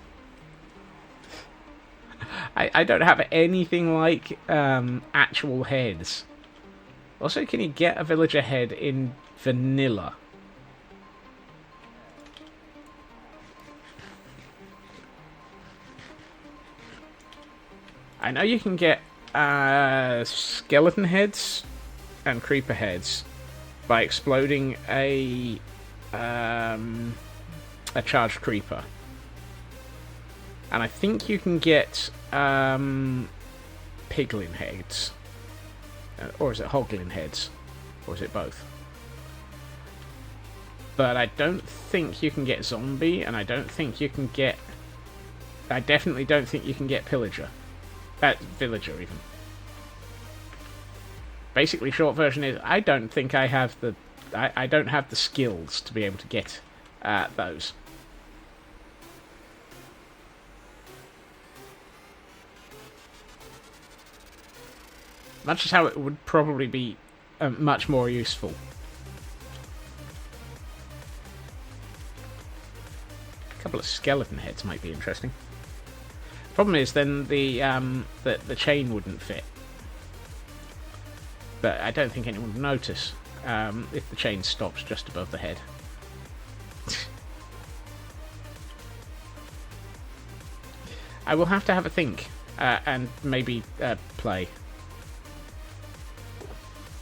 Speaker 1: I don't have anything like actual heads. Also, can you get a villager head in vanilla? I know you can get skeleton heads and creeper heads by exploding a a charged creeper. And I think you can get piglin heads. Or is it hoglin heads? Or is it both? But I don't think you can get zombie, and I don't think you can get... I definitely don't think you can get pillager. Villager, even. Basically, short version is, I don't think I have the... I don't have the skills to be able to get those. Much as how it would probably be much more useful. A couple of skeleton heads might be interesting. Problem is, then the chain wouldn't fit. But I don't think anyone would notice if the chain stops just above the head. I will have to have a think and maybe play.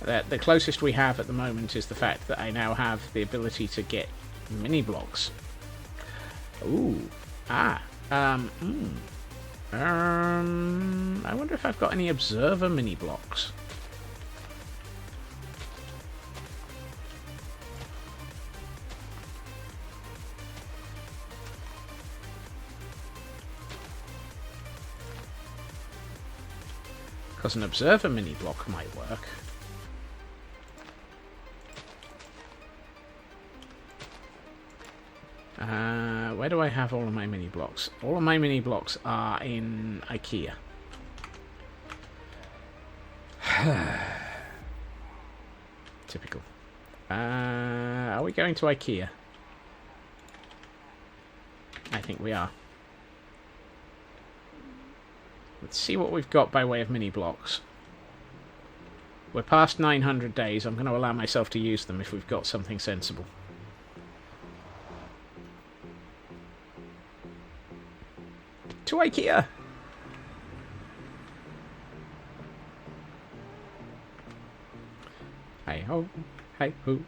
Speaker 1: The closest we have at the moment is the fact that I now have the ability to get mini blocks. Ooh, I wonder if I've got any observer mini blocks. Because an observer mini block might work. Where do I have all of my mini blocks? All of my mini blocks are in IKEA. Typical. Are we going to IKEA? I think we are. Let's see what we've got by way of mini blocks. We're past 900 days. I'm going to allow myself to use them if we've got something sensible. To IKEA! Hi-ho, hi-ho,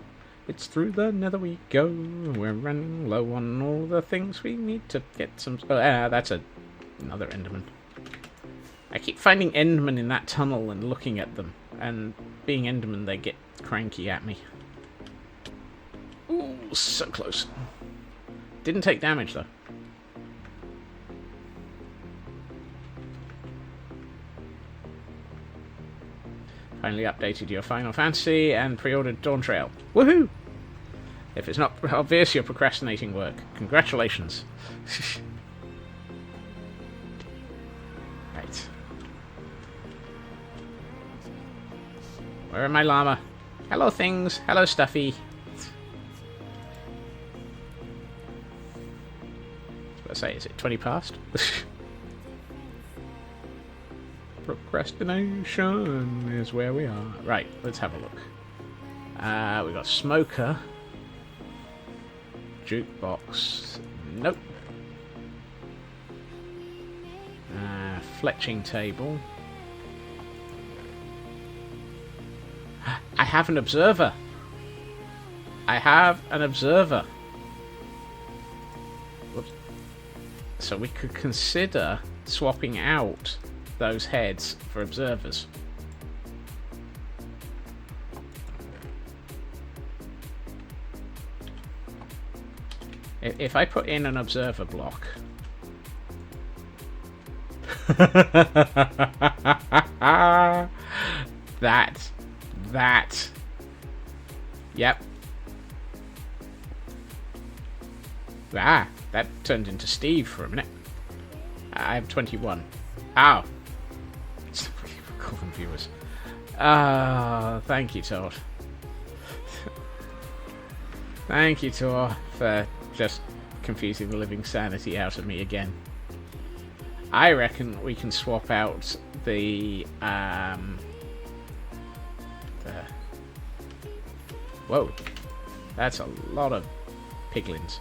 Speaker 1: it's through the nether we go. We're running low on all the things we need to get some... Oh, that's another Enderman. I keep finding Endermen in that tunnel and looking at them. And being Enderman, they get cranky at me. Ooh, so close. Didn't take damage, though. Finally updated your Final Fantasy and pre-ordered Dawn Trail. Woohoo! If it's not obvious, you're procrastinating work. Congratulations. Right. Where are my llama? Hello, things. Hello, Stuffy. Let's say, is it 20 past? Procrastination is where we are. Right, let's have a look. We got smoker. Jukebox. Nope. Fletching table. I have an observer. I have an observer. Whoops. So we could consider swapping out those heads for observers. If I put in an observer block... That. Yep. Ah, that turned into Steve for a minute. I have 21. Ow. Common viewers. Thank you, Todd. Thank you, Tor, for just confusing the living sanity out of me again. I reckon we can swap out the whoa, that's a lot of piglins.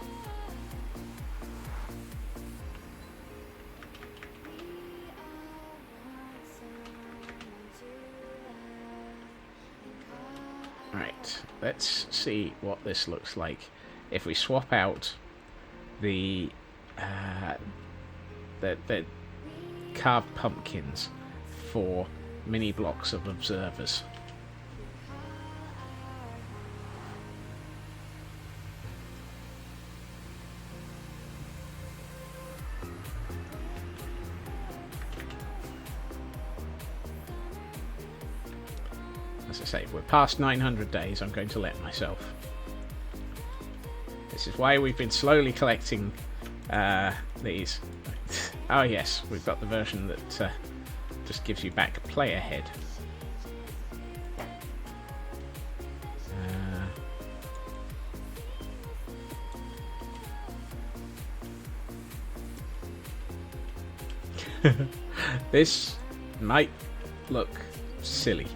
Speaker 1: Right, let's see what this looks like if we swap out the carved pumpkins for mini blocks of observers. As I say, if we're past 900 days, I'm going to let myself. This is why we've been slowly collecting these. Oh yes, we've got the version that just gives you back player head. This might look silly.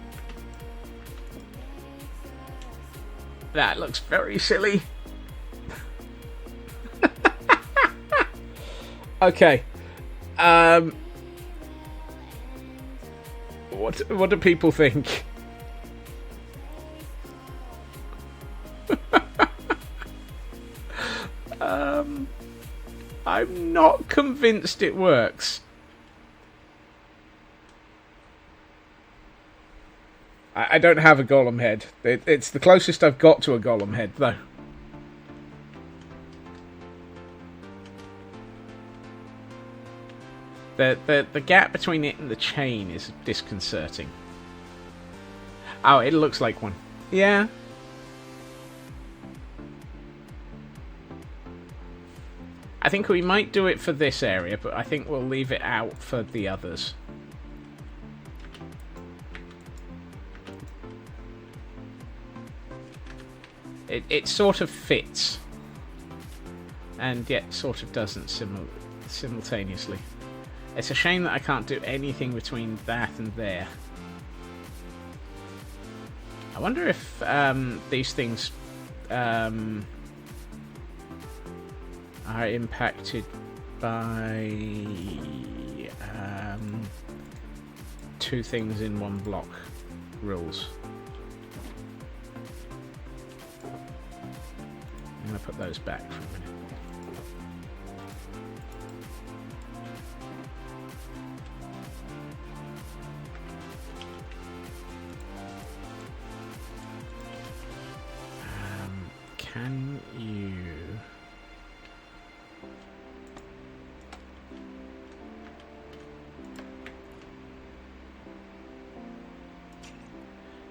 Speaker 1: That looks very silly. Okay. What do people think? I'm not convinced it works. I don't have a golem head. It's the closest I've got to a golem head, though. The gap between it and the chain is disconcerting. Oh, it looks like one. Yeah. I think we might do it for this area, but I think we'll leave it out for the others. It sort of fits, and yet sort of doesn't simultaneously. It's a shame that I can't do anything between that and there. I wonder if these things are impacted by two things in one block rules. I'm going to put those back for a minute. Can you...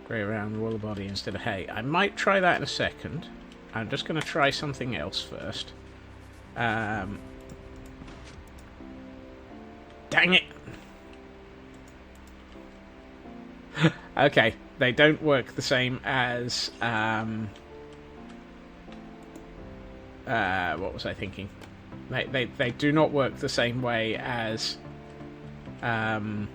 Speaker 1: Grey around the wall of the body instead of hay? I might try that in a second. I'm just going to try something else first. Dang it! Okay, they don't work the same as... what was I thinking? They do not work the same way as... oh...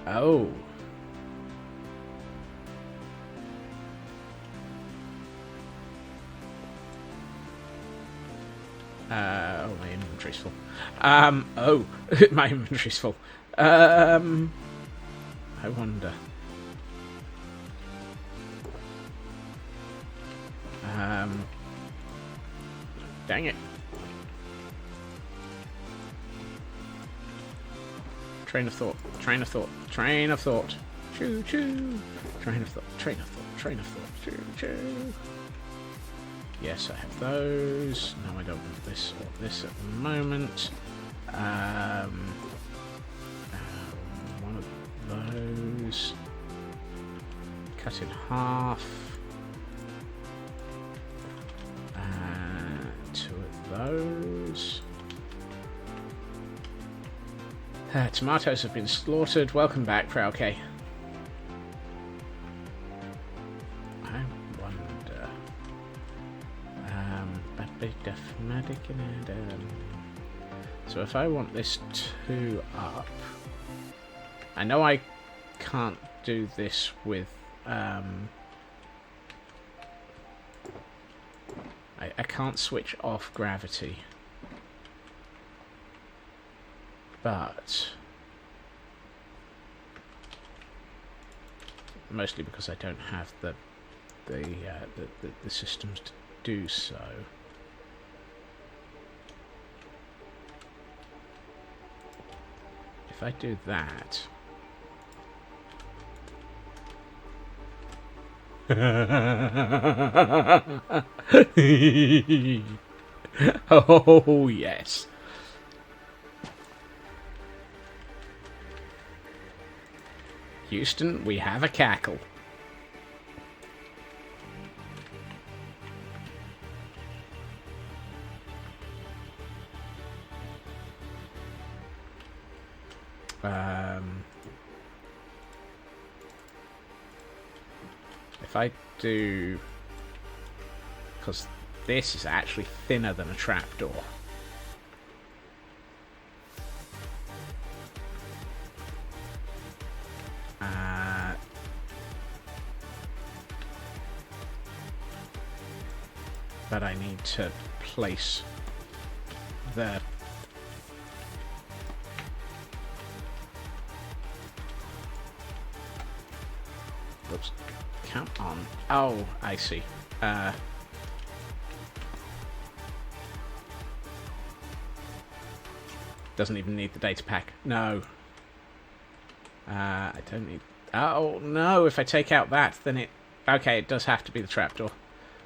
Speaker 1: Oh. Oh, my inventory's full. Oh, my inventory's full. I wonder. Dang it. Train of thought, train of thought, train of thought. Choo choo. Train of thought, train of thought, train of thought. Choo choo. Yes, I have those. No, I don't want this or this at the moment. One of those. Cut in half. Two of those. Tomatoes have been slaughtered. Welcome back, Frauke. I wonder. So if I want this 2 up, I know I can't do this with. I can't switch off gravity. but mostly because I don't have the systems to do so. If I do that... Oh, yes. Houston, we have a cackle. If I do... Because this is actually thinner than a trapdoor. But I need to place the... Oops. Come on. Oh, I see. Doesn't even need the data pack. No. I don't need... Oh, no. If I take out that, then it... Okay, it does have to be the trapdoor.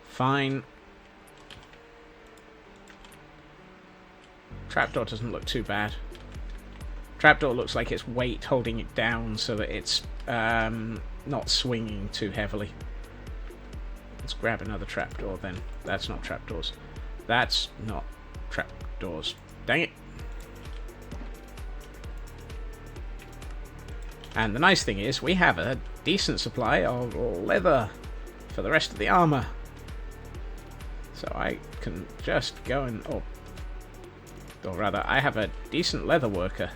Speaker 1: Fine. Trapdoor doesn't look too bad. Trapdoor looks like it's weight holding it down so that it's not swinging too heavily. Let's grab another trapdoor then. That's not trapdoors. That's not trapdoors. Dang it. And the nice thing is we have a decent supply of leather for the rest of the armor. So I can just go and... Or rather, I have a decent leather worker.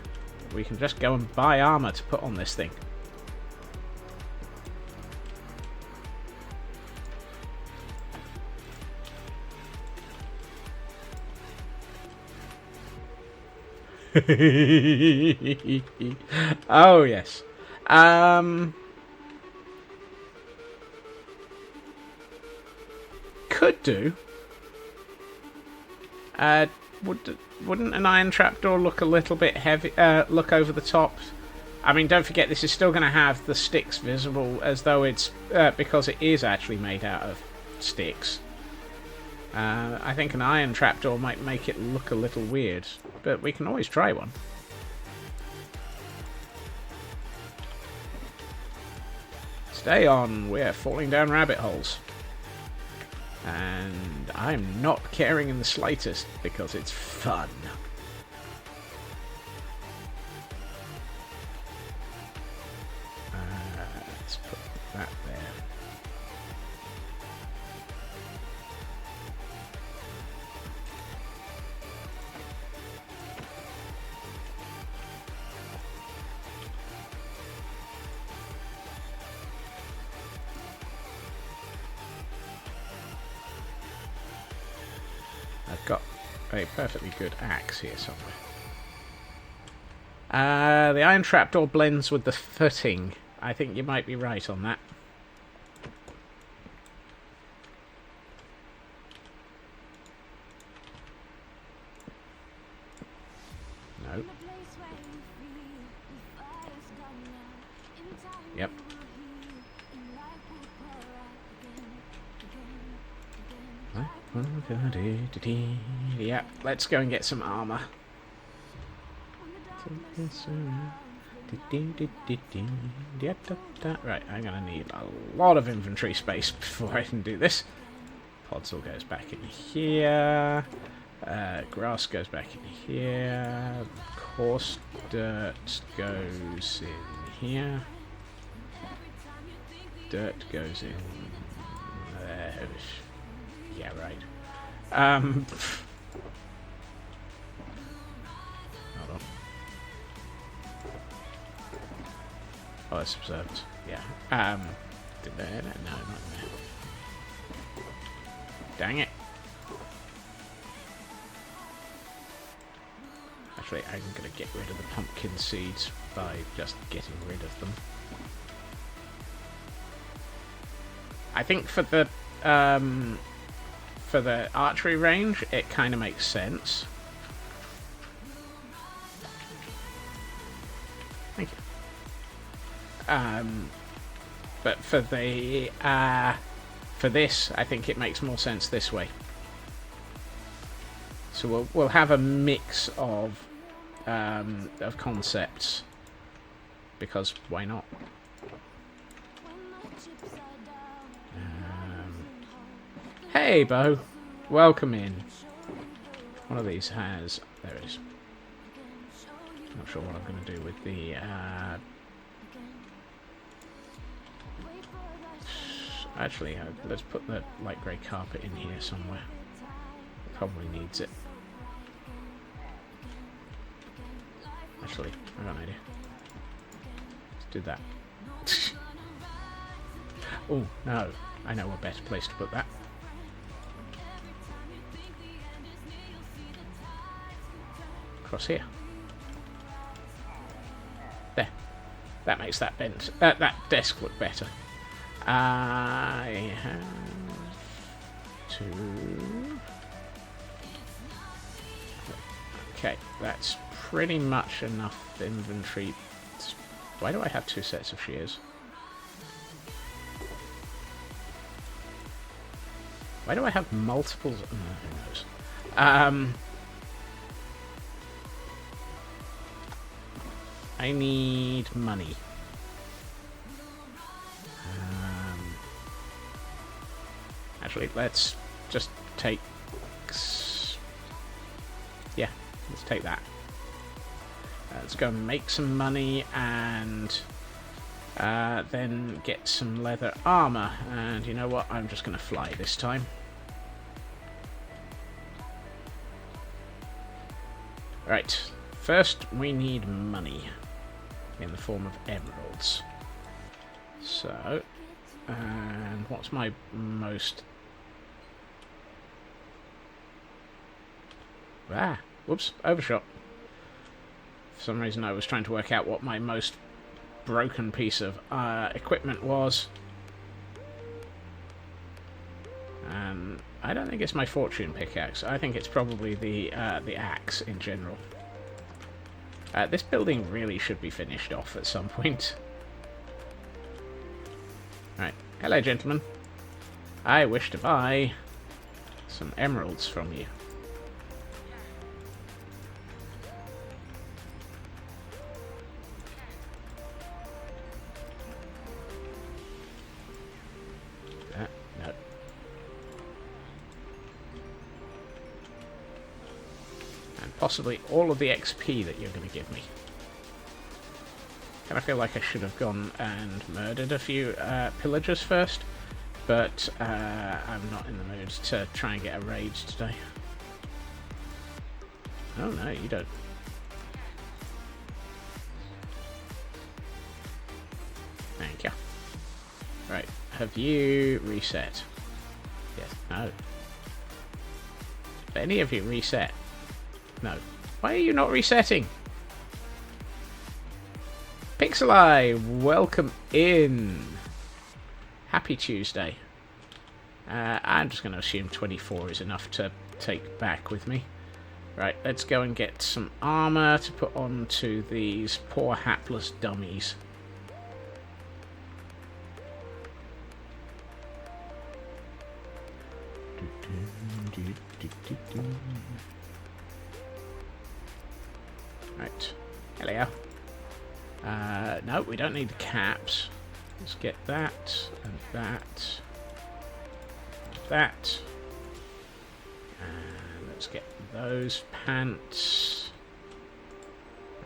Speaker 1: We can just go and buy armor to put on this thing. Oh, yes. Could do. Wouldn't an iron trapdoor look a little bit heavy? Look over the top. I mean, don't forget this is still going to have the sticks visible, as though it's because it is actually made out of sticks. I think an iron trapdoor might make it look a little weird, but we can always try one. Stay on, we're falling down rabbit holes. And I'm not caring in the slightest, because it's fun. Let's put that there. I've got a perfectly good axe here somewhere. The iron trapdoor blends with the footing. I think you might be right on that. No. Yep. Yep, let's go and get some armor. Right, I'm gonna need a lot of inventory space before I can do this. Podzol goes back in here. Grass goes back in here. Coarse dirt goes in here. Dirt goes in there. Yeah, right. Hold on. Oh, that's observed. Yeah. Did that? No, not there. Dang it. I Actually, I'm going to get rid of the pumpkin seeds by just getting rid of them. I think for the archery range, it kind of makes sense. Thank you. But for the for this, I think it makes more sense this way. So we'll have a mix of concepts, because why not? Hey, Bo, welcome in. One of these has, there it is. Not sure what I'm going to do with the actually, let's put the light grey carpet in here somewhere. It probably needs it. Actually, I got an idea. Let's do that. Oh, no. I know a better place to put that. Across here. There. That makes that bench, that desk look better. I have to... Okay, that's pretty much enough inventory. Why do I have 2 sets of shears? Why do I have multiples? Oh, who knows? I need money. Actually, let's just take... Yeah, let's take that. Let's go and make some money and then get some leather armor. And you know what? I'm just going to fly this time. Right. First, we need money in the form of emeralds. So, and what's my most... Whoops, overshot. For some reason I was trying to work out what my most broken piece of equipment was. I don't think it's my fortune pickaxe. I think it's probably the axe in general. This building really should be finished off at some point. Right. Hello, gentlemen. I wish to buy some emeralds from you. No. And possibly all of the XP that you're going to give me. I feel like I should have gone and murdered a few pillagers first, but I'm not in the mood to try and get a raid today. Oh no, you don't. Thank you. Right, have you reset? Yes, no. Did any of you reset? No. Why are you not resetting? Pixeleye, welcome in. Happy Tuesday. I'm just going to assume 24 is enough to take back with me. Right, let's go and get some armor to put onto these poor hapless dummies. Right, hello. No, we don't need the caps. Let's get that, and that, and that. And let's get those pants,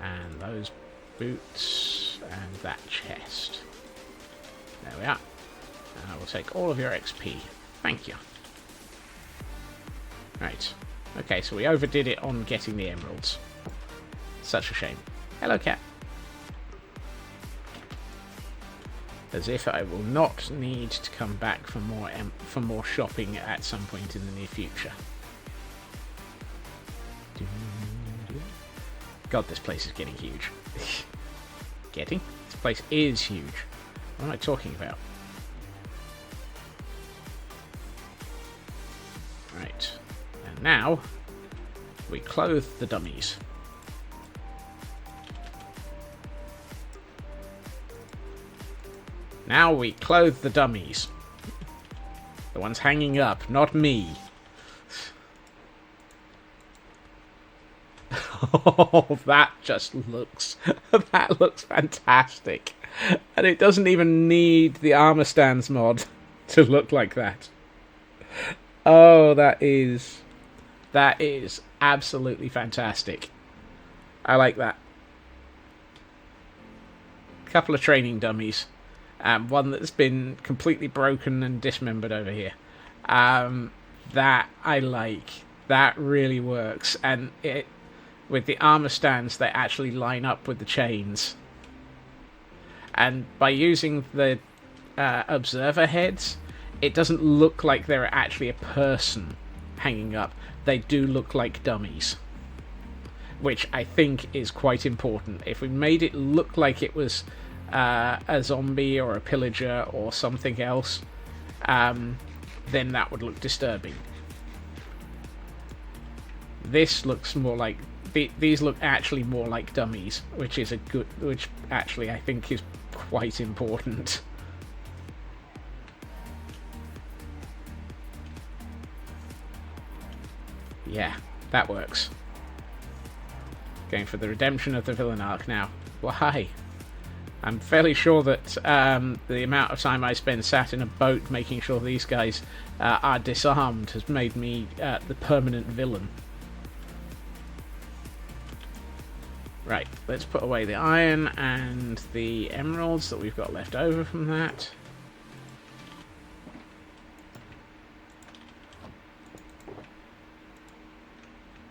Speaker 1: and those boots, and that chest. There we are. And I will take all of your XP. Thank you. Right. Okay, so we overdid it on getting the emeralds. Such a shame. Hello, cat. As if I will not need to come back for more shopping at some point in the near future. God, this place is getting huge. Getting? This place is huge. What am I talking about? Right. And now, we clothe the dummies. Now we clothe the dummies. The ones hanging up, not me. Oh, that just looks... that looks fantastic. And it doesn't even need the armor stands mod to look like that. Oh, that is absolutely fantastic. I like that. Couple of training dummies. One that's been completely broken and dismembered over here. That I like. That really works. And it, with the armor stands, they actually line up with the chains. And by using the observer heads, it doesn't look like they're actually a person hanging up. They do look like dummies. Which I think is quite important. If we made it look like it was a zombie or a pillager or something else, then that would look disturbing. This looks more like... these look actually more like dummies, which is a good... which actually I think is quite important. Yeah, that works. Going for the redemption of the villain arc now. Why? I'm fairly sure that the amount of time I spend sat in a boat making sure these guys are disarmed has made me the permanent villain. Right, let's put away the iron and the emeralds that we've got left over from that.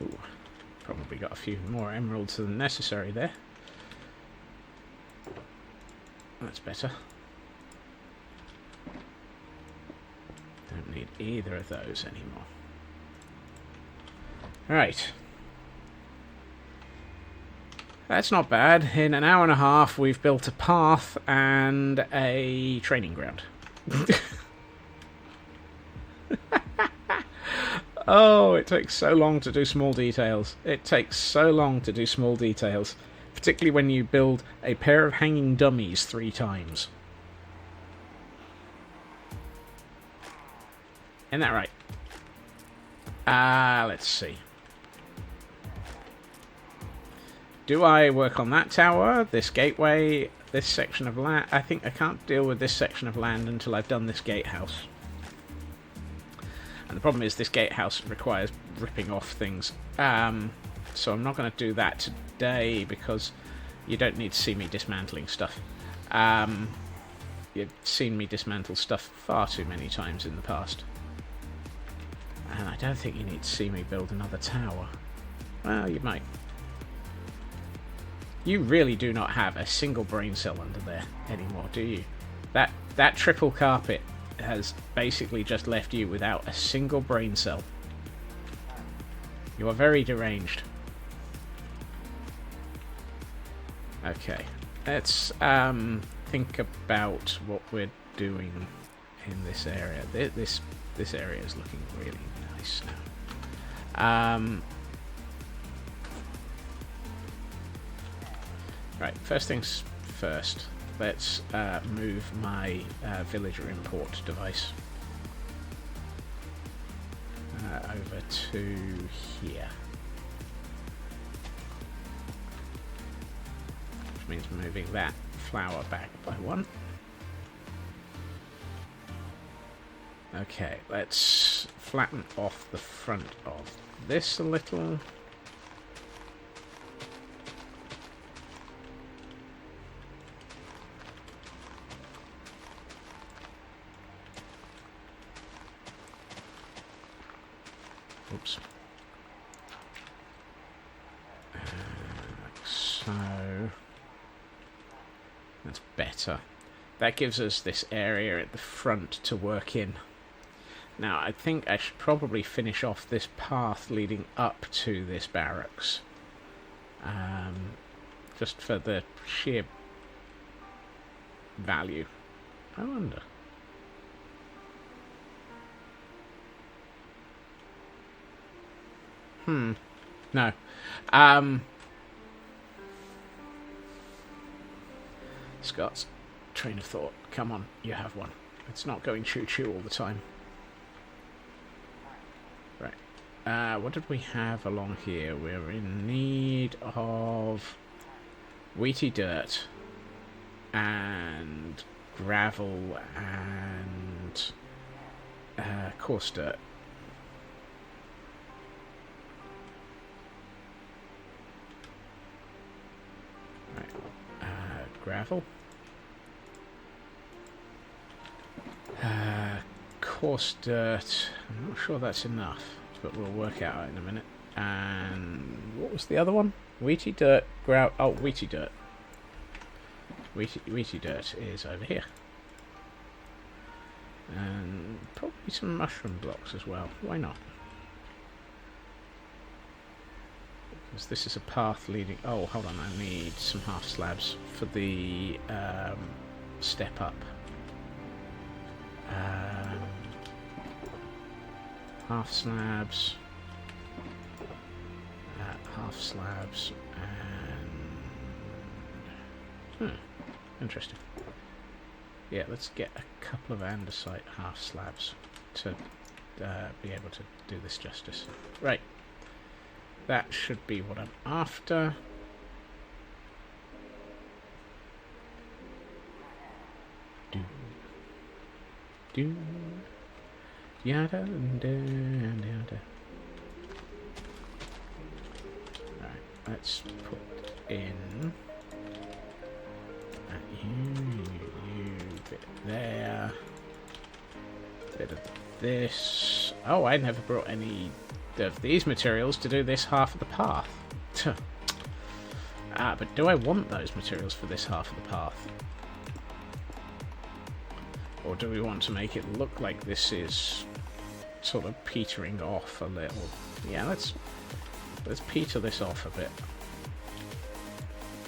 Speaker 1: Ooh, probably got a few more emeralds than necessary there. That's better. Don't need either of those anymore. Right. That's not bad. In an hour and a half, we've built a path and a training ground. Oh, it takes so long to do small details. It takes so long to do small details. Particularly when you build a pair of hanging dummies 3 times. Isn't that right? Let's see. Do I work on that tower, this gateway, this section of land? I think I can't deal with this section of land until I've done this gatehouse. And the problem is this gatehouse requires ripping off things. So I'm not going to do that today because you don't need to see me dismantling stuff. You've seen me dismantle stuff far too many times in the past. And I don't think you need to see me build another tower. Well, you might. You really do not have a single brain cell under there anymore, do you? That triple carpet has basically just left you without a single brain cell. You are very deranged. Okay, let's think about what we're doing in this area. This area is looking really nice now. Right, first things first. Let's move my villager import device over to here. Which means moving that flower back by 1. Okay, let's flatten off the front of this a little. Oops. So that's better. That gives us this area at the front to work in. Now, I think I should probably finish off this path leading up to this barracks. Just for the sheer value. I wonder. No. Scott's train of thought. Come on, you have one. It's not going choo-choo all the time. Right. What did we have along here? We're in need of wheaty dirt and gravel and coarse dirt. Right. Gravel. Coarse dirt. I'm not sure that's enough, but we'll work it out in a minute. And what was the other one? Wheaty dirt, wheaty dirt. Wheaty dirt is over here. And probably some mushroom blocks as well. Why not? Because this is a path leading... Oh, hold on. I need some half slabs for the step up. Half slabs. Half slabs. And... interesting. Yeah, let's get a couple of andesite half slabs to be able to do this justice. Right. That should be what I'm after. Do. Yada and yada. Alright, let's put in you bit there. Bit of this. Oh, I never brought any of these materials to do this half of the path. But do I want those materials for this half of the path? Or do we want to make it look like this is sort of petering off a little? Yeah, let's peter this off a bit.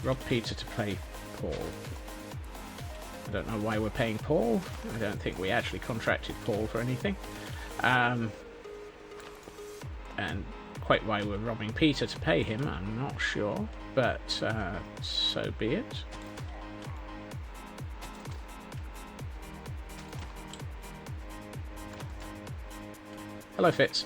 Speaker 1: Rob Peter to pay Paul. I don't know why we're paying Paul. I don't think we actually contracted Paul for anything. And quite why we're robbing Peter to pay him, I'm not sure. But so be it. Hello, Fitz.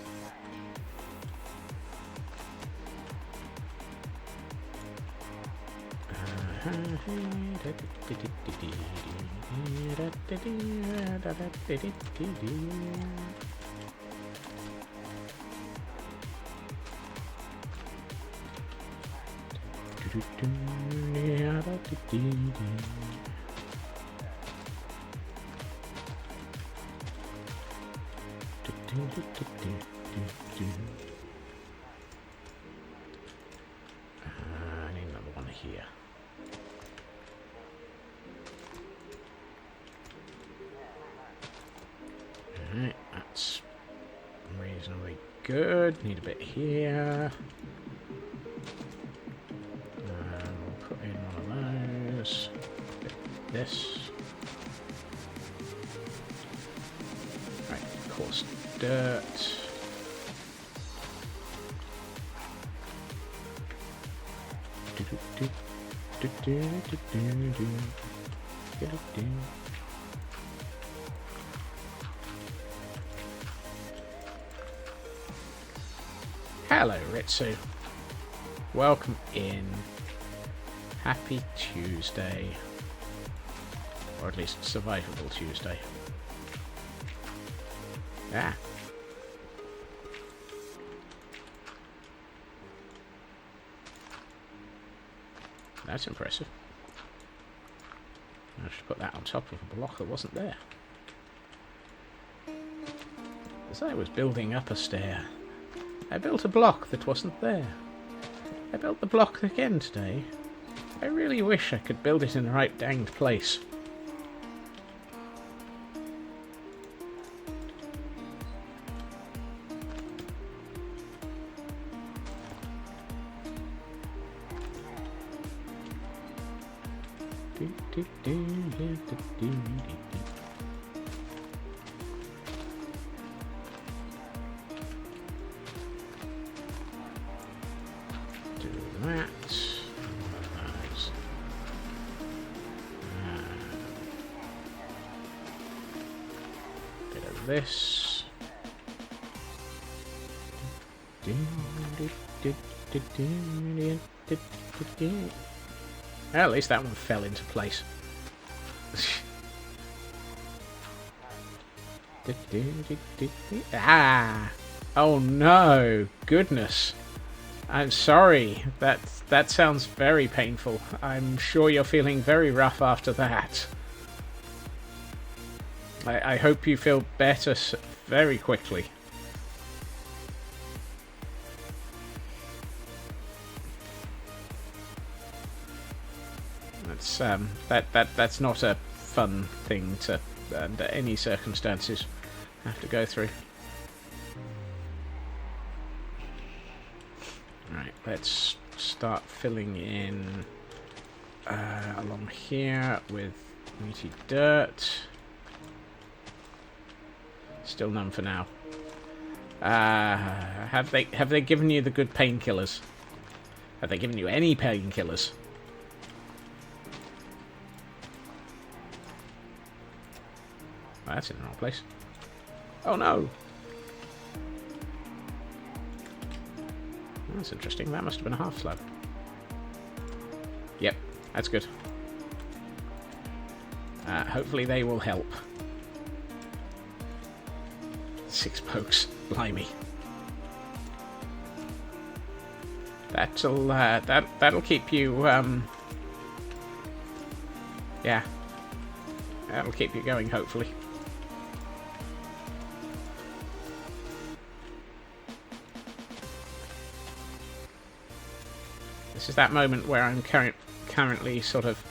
Speaker 1: I need another one here. Alright, that's reasonably good. Need a bit here. We'll put in one of those. Bit of this. Right, coarse dirt. Hello, Ritsu. Welcome in. Happy Tuesday. Or at least survivable Tuesday. Ah. That's impressive. I should put that on top of a block that wasn't there. As I was building up a stair, I built a block that wasn't there. I built the block again today. I really wish I could build it in the right danged place. Do that. Bit of this. Well, at least that one fell into place. Ah! Oh no! Goodness! I'm sorry. That sounds very painful. I'm sure you're feeling very rough after that. I hope you feel better very quickly. That's not a fun thing to, under any circumstances, have to go through. Right, let's start filling in along here with meaty dirt. Still none for now. Have they given you the good painkillers? Have they given you any painkillers? Oh, that's in the wrong place. Oh no! That's interesting. That must have been a half slab. Yep, that's good. Hopefully they will help. 6 pokes. Blimey. That'll keep you, yeah. That'll keep you going, hopefully. This is that moment where I'm currently sort of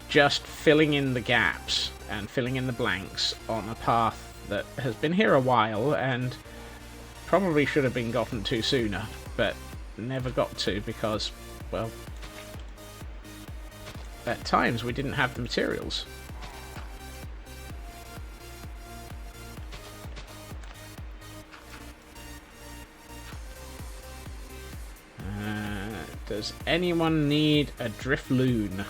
Speaker 1: just filling in the gaps and filling in the blanks on a path that has been here a while and probably should have been gotten to sooner, but never got to because, well, at times we didn't have the materials. Does anyone need a drift loon?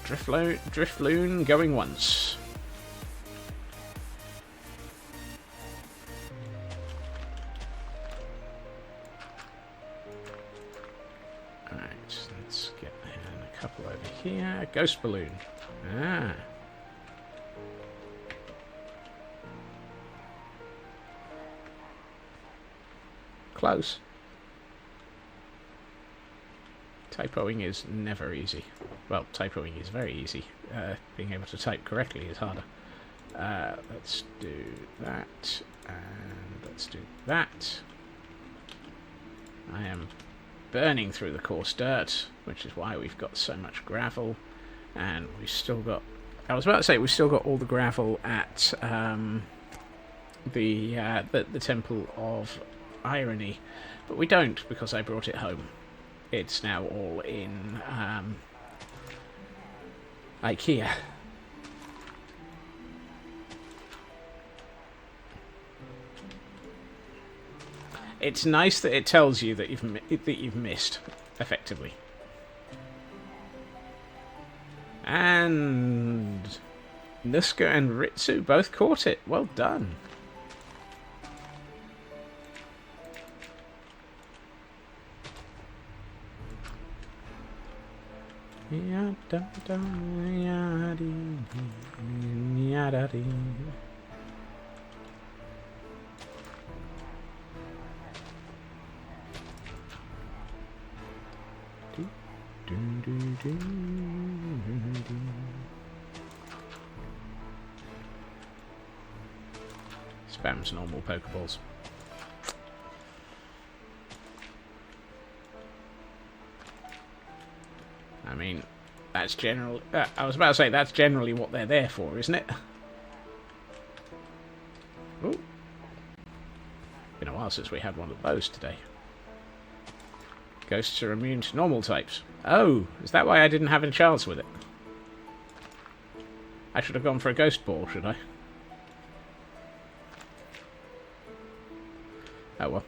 Speaker 1: Drift loon going once. Alright, let's get a couple over here. Ghost balloon. Ah. Close. Typoing is never easy. Well, typoing is very easy. Being able to type correctly is harder. Let's do that, and let's do that. I am burning through the coarse dirt, which is why we've got so much gravel, and we've still got... I was about to say we've still got all the gravel at the Temple of Irony, but we don't because I brought it home. It's now all in IKEA. It's nice that it tells you that you've missed, effectively. And Nuska and Ritsu both caught it. Well done. Spams normal Pokeballs. I mean, that's general. I was about to say that's generally what they're there for, isn't it? Ooh. Been a while since we had one of those today. Ghosts are immune to normal types. Oh, is that why I didn't have a chance with it? I should have gone for a ghost ball, should I? Oh well.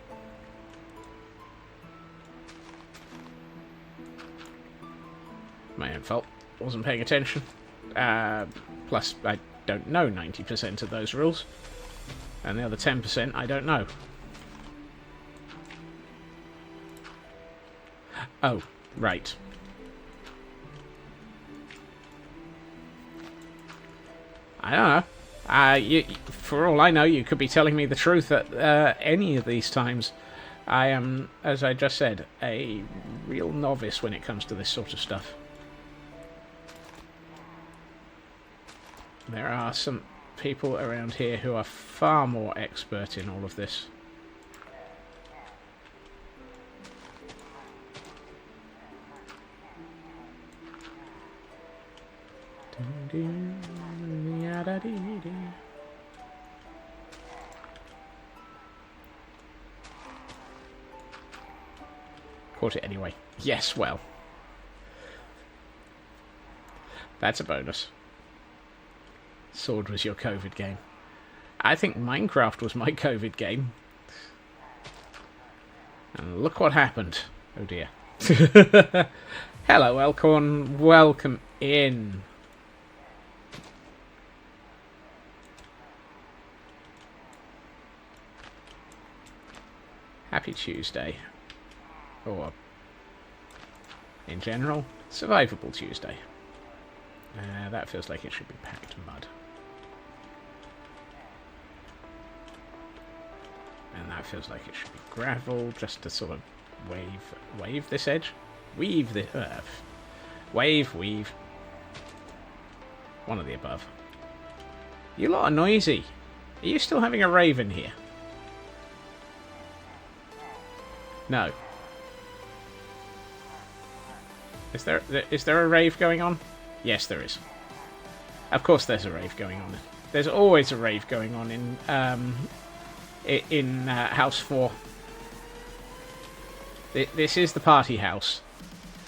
Speaker 1: My own fault. Wasn't paying attention. Plus, I don't know 90% of those rules. And the other 10% I don't know. Oh, right. I don't know. For all I know, you could be telling me the truth at any of these times. I am, as I just said, a real novice when it comes to this sort of stuff. There are some people around here who are far more expert in all of this. Caught it anyway. Yes, well. That's a bonus. Sword was your COVID game. I think Minecraft was my COVID game. And look what happened. Oh dear. Hello, Elkhorn. Welcome in. Happy Tuesday. Or, in general, survivable Tuesday. That feels like it should be packed mud. And that feels like it should be gravel, just to sort of wave this edge? Weave the earth. Weave. One of the above. You lot are noisy. Are you still having a rave in here? No. Is there a rave going on? Yes, there is. Of course there's a rave going on. There's always a rave going on in House 4. This is the party house.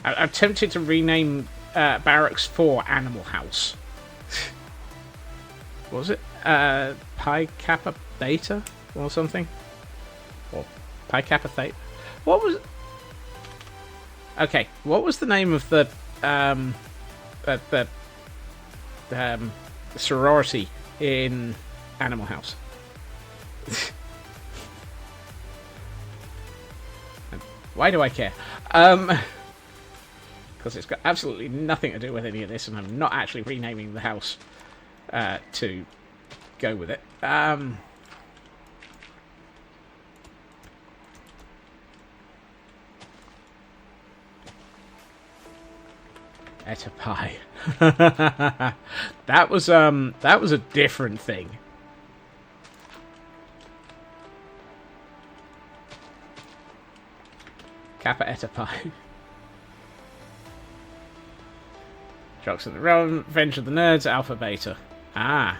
Speaker 1: I'm tempted to rename Barracks 4 Animal House. What was it? Pi Kappa Beta? Or something? Or Pi Kappa Theta? What was... Okay, what was the name of the sorority in Animal House? Why do I care? Because it's got absolutely nothing to do with any of this, and I'm not actually renaming the house to go with it. Etapai. That was a different thing. Kappa Etapai. Jocks of the Realm, Revenge of the Nerds, Alpha Beta. Ah.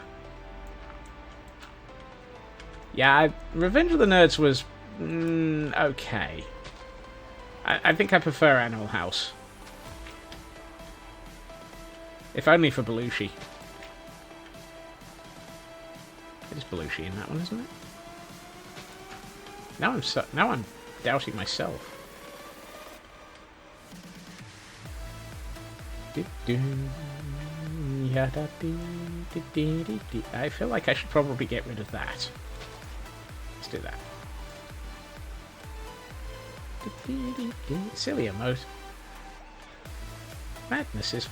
Speaker 1: Yeah, Revenge of the Nerds was okay. I think I prefer Animal House. If only for Belushi. It is Belushi in that one, isn't it? Now I'm doubting myself. I feel like I should probably get rid of that. Let's do that. Silly emote. Madness is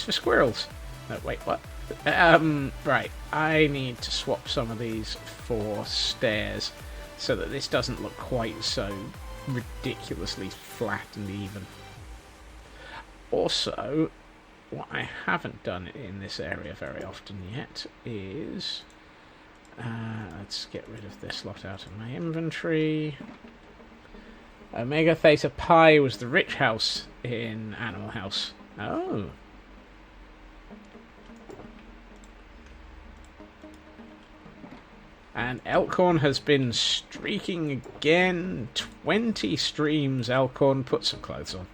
Speaker 1: for squirrels. No, wait, what? Right. I need to swap some of these for stairs so that this doesn't look quite so ridiculously flat and even. Also, what I haven't done in this area very often yet is... let's get rid of this lot out of my inventory. Omega Theta Pi was the rich house in Animal House. Oh. And Elkhorn has been streaking again. 20 streams, Elkhorn. Put some clothes on.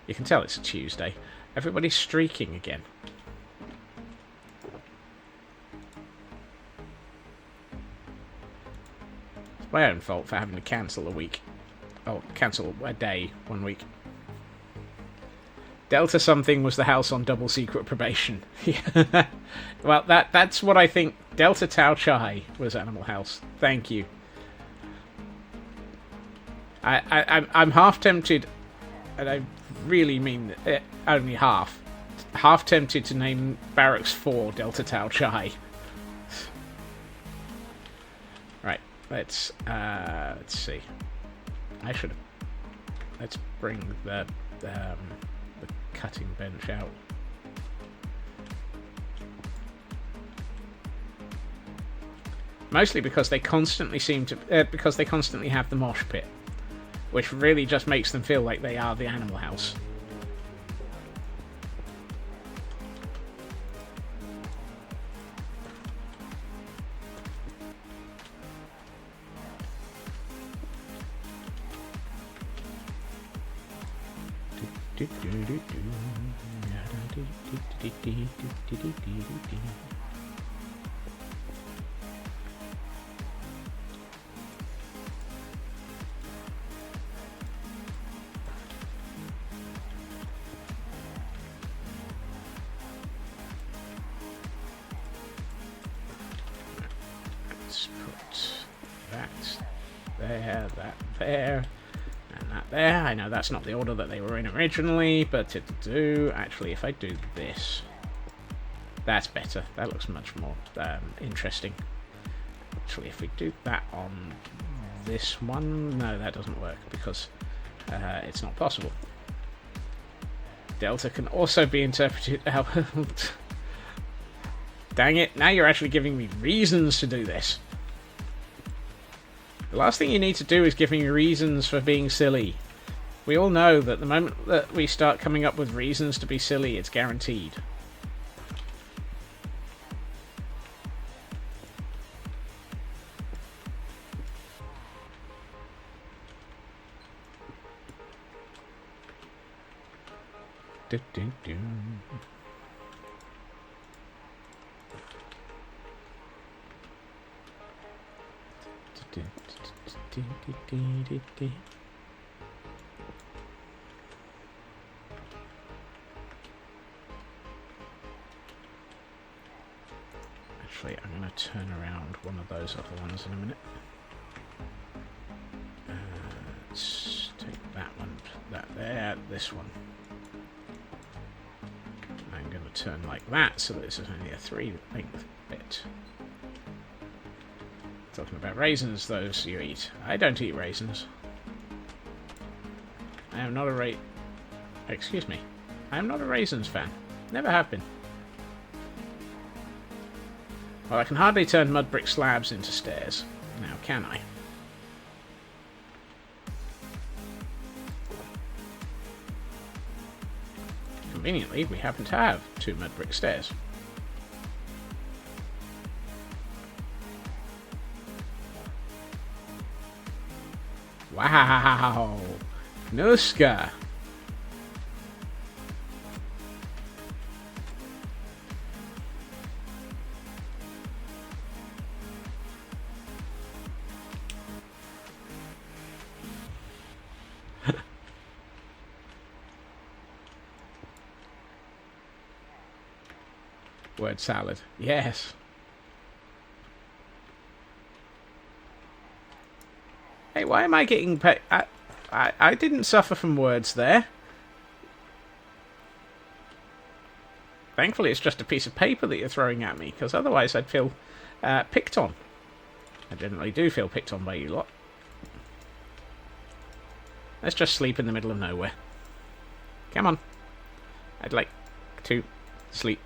Speaker 1: You can tell it's a Tuesday. Everybody's streaking again. It's my own fault for having to cancel a week. Oh, cancel a day 1 week. Delta something was the house on double secret probation. Well, that's what I think. Delta Tau Chai was Animal House. Thank you. I'm half tempted, and I really mean it, only half tempted to name Barracks 4 Delta Tau Chai. Right, let's see. Let's bring the cutting bench out. Mostly because they constantly because they constantly have the mosh pit, which really just makes them feel like they are the Animal House. Let's put that there, that there. And that there. I know that's not the order that they were in originally, but it'll do. Actually, if I do this, that's better. That looks much more interesting. Actually, if we do that on this one, no, that doesn't work because it's not possible. Delta can also be interpreted out. Dang it, now you're actually giving me reasons to do this. The last thing you need to do is give me reasons for being silly. We all know that the moment that we start coming up with reasons to be silly, it's guaranteed. Actually, I'm going to turn around one of those other ones in a minute. Let's take that one, that there, this one. I'm going to turn like that, so this is only a 3-length bit. Talking about raisins, those you eat. I don't eat raisins. I am not a Excuse me. I am not a raisins fan. Never have been. Well, I can hardly turn mud brick slabs into stairs. Now, can I? Conveniently, we happen to have 2 mud brick stairs. Wow! Nuska! Word salad. Yes. Hey, why am I getting paid? I didn't suffer from words there. Thankfully, it's just a piece of paper that you're throwing at me, because otherwise I'd feel picked on. I generally do feel picked on by you lot. Let's just sleep in the middle of nowhere. Come on. I'd like to sleep.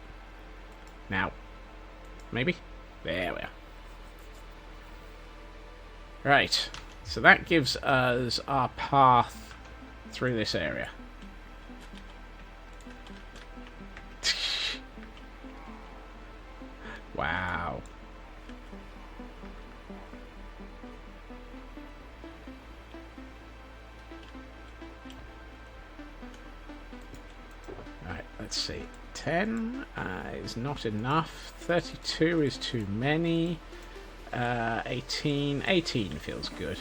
Speaker 1: Now. Maybe? There we are. Right. So that gives us our path through this area. Wow. let's see. 10 is not enough. 32 is too many. 18 feels good.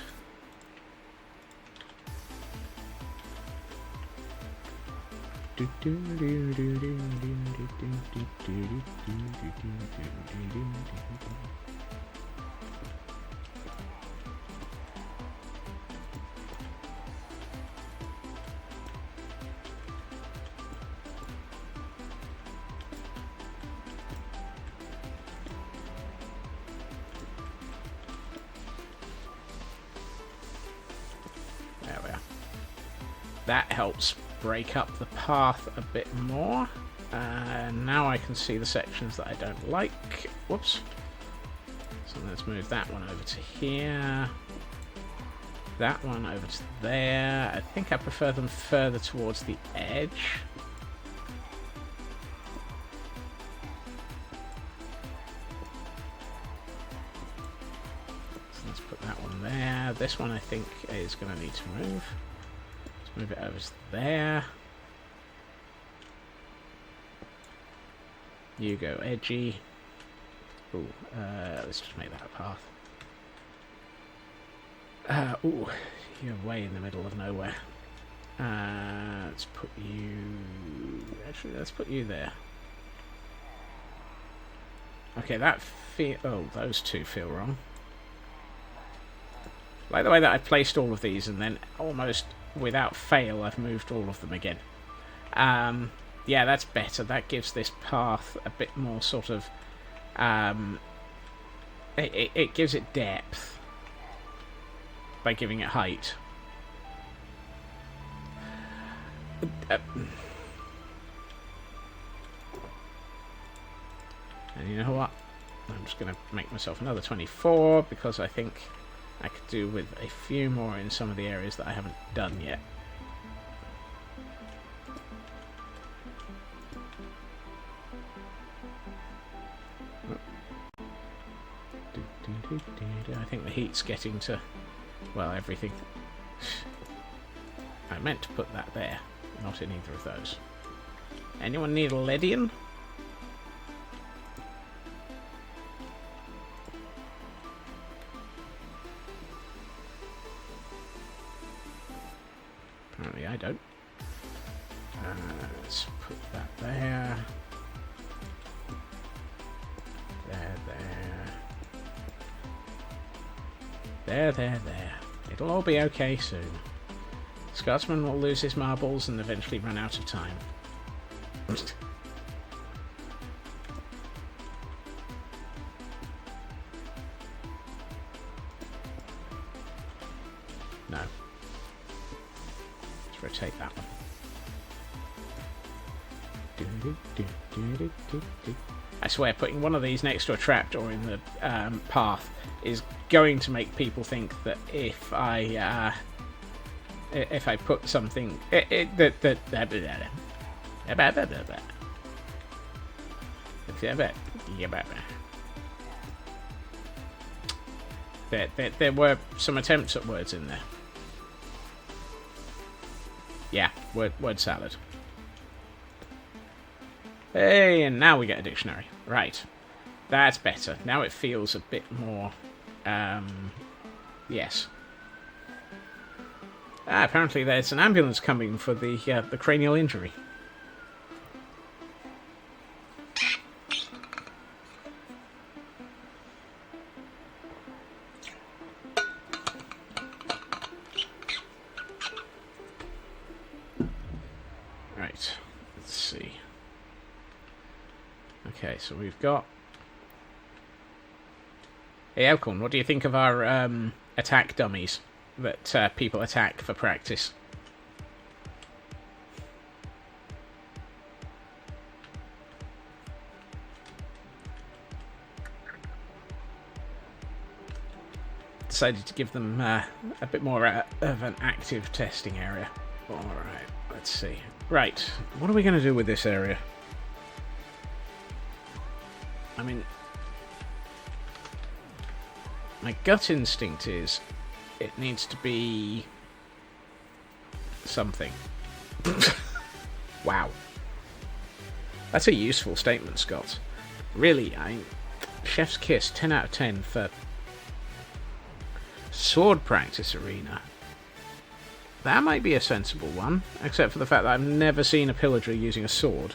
Speaker 1: There we are. That helps break up the path a bit more. Now I can see the sections that I don't like. Whoops. So let's move that one over to here. That one over to there. I think I prefer them further towards the edge. So let's put that one there. This one I think is going to need to move. Let's move it over to there. You go edgy. Ooh, let's just make that a path. Ooh, you're way in the middle of nowhere. Let's put you... Actually, let's put you there. Okay, that feel... Oh, those two feel wrong. Like the way that I placed all of these and then almost without fail I've moved all of them again. Yeah, that's better. That gives this path a bit more sort of... It gives it depth by giving it height. And you know what? I'm just going to make myself another 24 because I think I could do with a few more in some of the areas that I haven't done yet. I think the heat's getting to, well, everything. I meant to put that there, not in either of those. Anyone need a leadian? Apparently I don't. Let's put that there. There. It'll all be okay soon. Scotsman will lose his marbles and eventually run out of time. No. Let's rotate that one. I swear, putting one of these next to a trapdoor in the path is going to make people think that if I put something there were some attempts at words in there. Yeah, word salad. Hey, and now we get a dictionary. Right. That's better. Now it feels a bit more... yes. Apparently there's an ambulance coming for the cranial injury. Right. Let's see. Okay, so we've got... Hey, Elkhorn, what do you think of our attack dummies that people attack for practice? Decided to give them a bit more of an active testing area. Alright, let's see. Right, what are we going to do with this area? I mean... My gut instinct is it needs to be something. Wow. That's a useful statement, Scott. Really, chef's kiss, 10 out of 10 for sword practice arena. That might be a sensible one, except for the fact that I've never seen a pillager using a sword.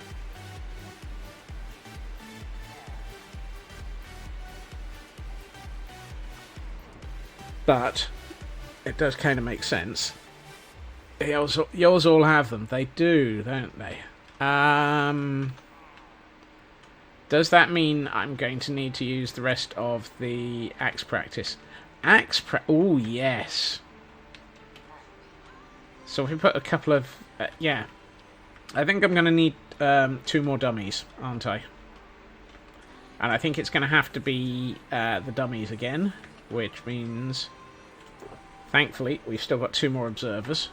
Speaker 1: But it does kind of make sense. Yours all have them. They do, don't they? Does that mean I'm going to need to use the rest of the axe practice? Oh, yes. So if we put a couple of... yeah. I think I'm going to need 2 more dummies, aren't I? And I think it's going to have to be the dummies again, which means... Thankfully, we've still got 2 more observers.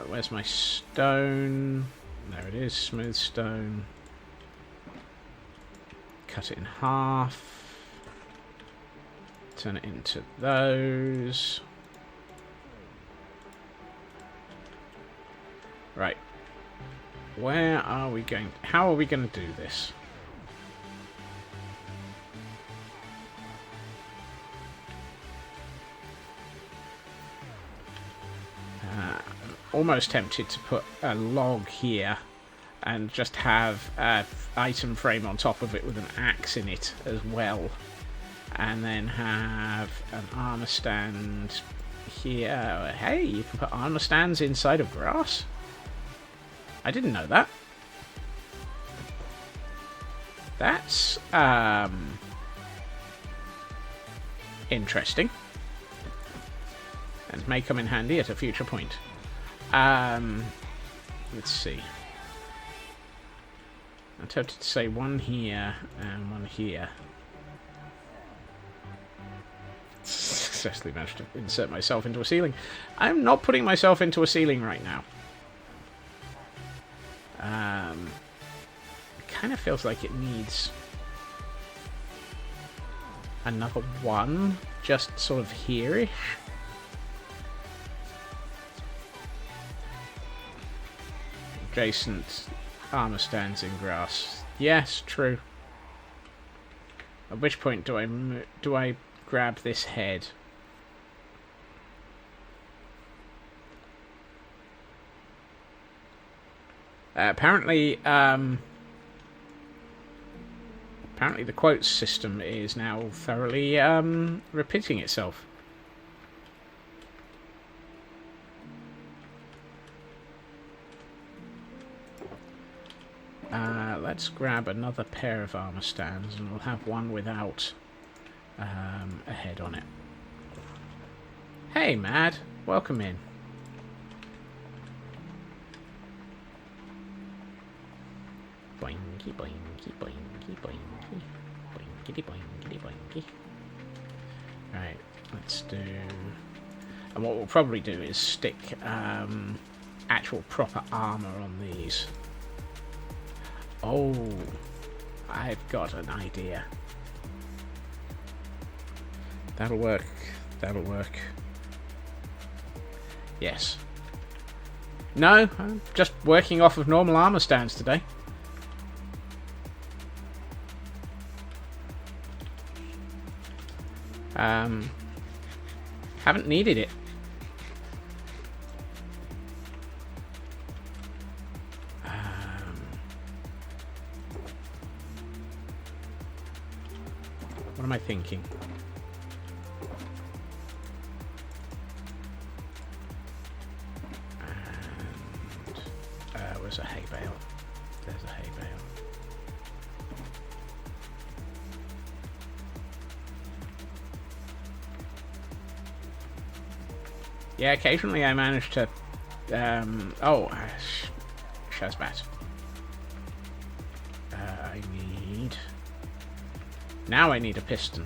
Speaker 1: Where's my stone? There it is, smooth stone. Cut it in half. Turn it into those. Right. Where are we going? How are we going to do this? Almost tempted to put a log here and just have an item frame on top of it with an axe in it as well, and then have an armor stand here. Hey, you can put armor stands inside of grass? I didn't know that. That's interesting, and may come in handy at a future point. Let's see. I'm tempted to say 1 here and 1 here. Successfully managed to insert myself into a ceiling. I'm not putting myself into a ceiling right now. It kind of feels like it needs another 1, just sort of here-ish. Adjacent armor stands in grass. Yes, true. At which point do I grab this head? Apparently the quotes system is now thoroughly repeating itself. Let's grab another pair of armor stands, and we'll have one without a head on it. Hey, Mad. Welcome in. Boinky, boinky, boinky, boinky. Boinkity, boinkity, boinky. Right, let's do... And what we'll probably do is stick actual proper armor on these. Oh, I've got an idea. That'll work. That'll work. Yes. No, I'm just working off of normal armor stands today. Haven't needed it. What am I thinking? And where's a hay bale? There's a hay bale. Yeah, occasionally I manage to... Shazbat. I need... Now I need a piston.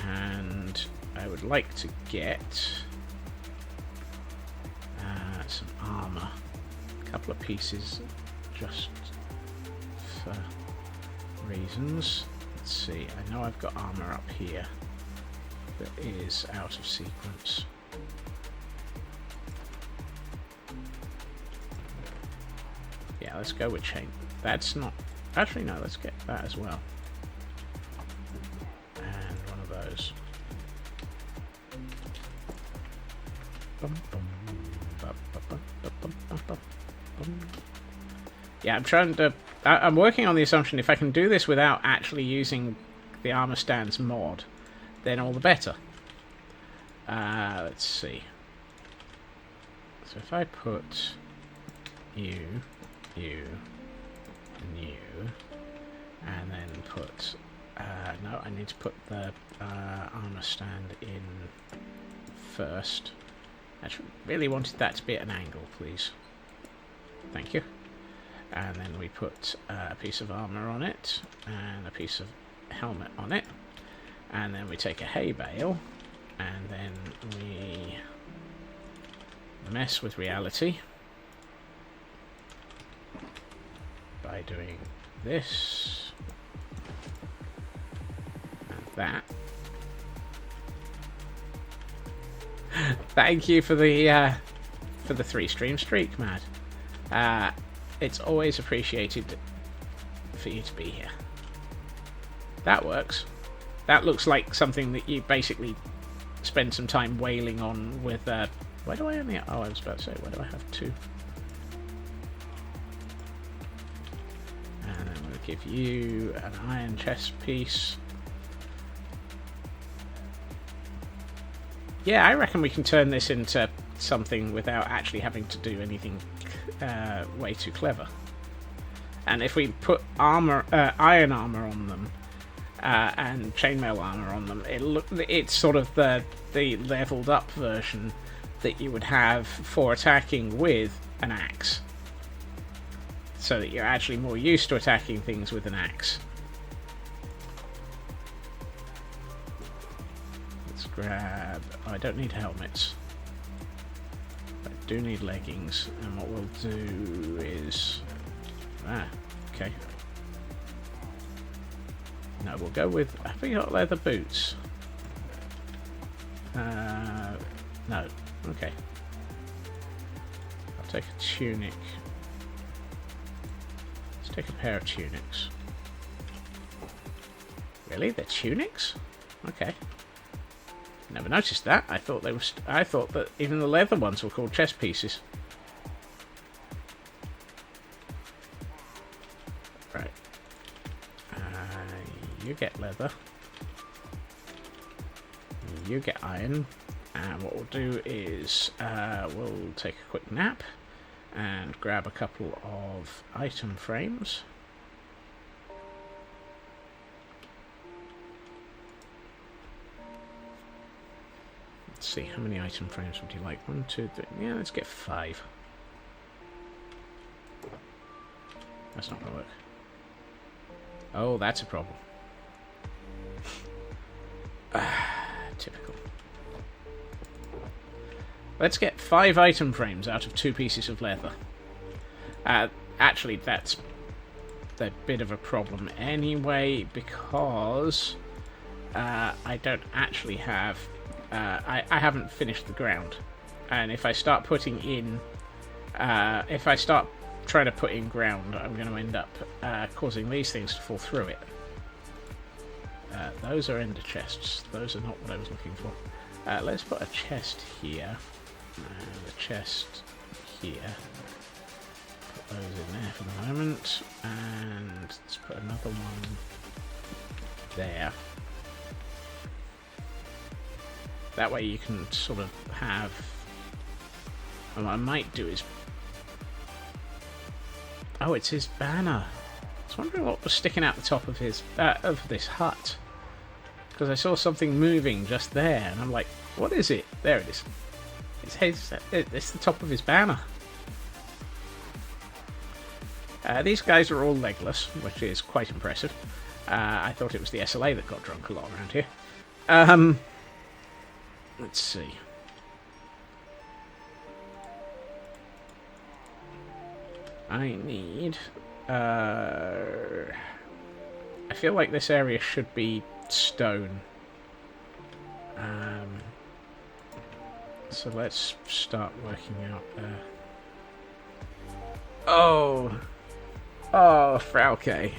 Speaker 1: And I would like to get some armor. A couple of pieces just for reasons. Let's see, I know I've got armor up here. that is out of sequence. Yeah, let's go with chain. That's not... Actually, no, let's get that as well. And one of those. Yeah, I'm trying to... I'm working on the assumption if I can do this without actually using the armor stands mod, then all the better. Let's see. So if I put you, and you, and then put... no, I need to put the armor stand in first. I really wanted that to be at an angle, please. Thank you. And then we put a piece of armor on it, and a piece of helmet on it. And then we take a hay bale, and then we mess with reality by doing this and that. Thank you for the 3-stream streak, Mad. It's always appreciated for you to be here. That works. That looks like something that you basically spend some time wailing on with... why do I only... Oh, I was about to say, why do I have 2? And I'm going to give you an iron chest piece. Yeah, I reckon we can turn this into something without actually having to do anything way too clever. And if we put armor, iron armor on them, and chainmail armor on them, it's sort of the leveled up version that you would have for attacking with an axe. So that you're actually more used to attacking things with an axe. Let's grab... Oh, I don't need helmets. I do need leggings, and what we'll do is... okay. No, we'll go with... Have we got leather boots? No. Okay. I'll take a tunic. Let's take a pair of tunics. Really? They're tunics? Okay. Never noticed that. I thought they were. I thought that even the leather ones were called chest pieces. Right. You get leather. You get iron. And what we'll do is we'll take a quick nap and grab a couple of item frames. Let's see, how many item frames would you like? 1, 2, 3. Yeah, let's get 5. That's not going to work. Oh, that's a problem. Typical. Let's get 5 item frames out of 2 pieces of leather. Actually, that's a bit of a problem anyway, because I don't actually have... I haven't finished the ground. And if I start putting in... if I start trying to put in ground, I'm going to end up causing these things to fall through it. Those are ender chests. Those are not what I was looking for. Let's put a chest here. And a chest here. Put those in there for the moment. And let's put another one there. That way you can sort of have... And what I might do is... Oh, it's his banner. I was wondering what was sticking out the top of his of this hut. Because I saw something moving just there, and I'm like, what is it? There it is. It's the top of his banner. These guys are all legless, which is quite impressive. I thought it was the SLA that got drunk a lot around here. Let's see. I need... I feel like this area should be stone. So let's start working out there. Oh, Frauke.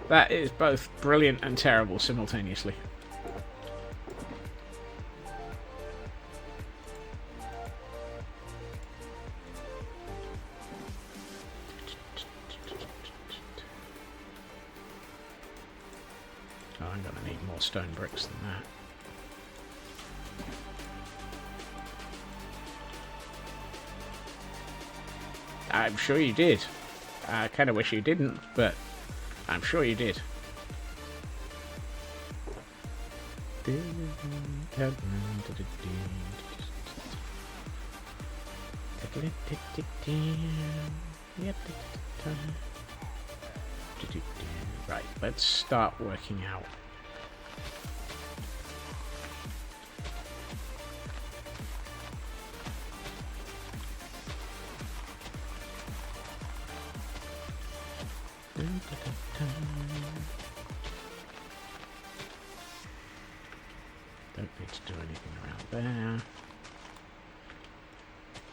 Speaker 1: That is both brilliant and terrible simultaneously. Oh, I'm going to need more stone bricks than that. I'm sure you did. I kind of wish you didn't, but I'm sure you did. Right, let's start working out. Don't need to do anything around there.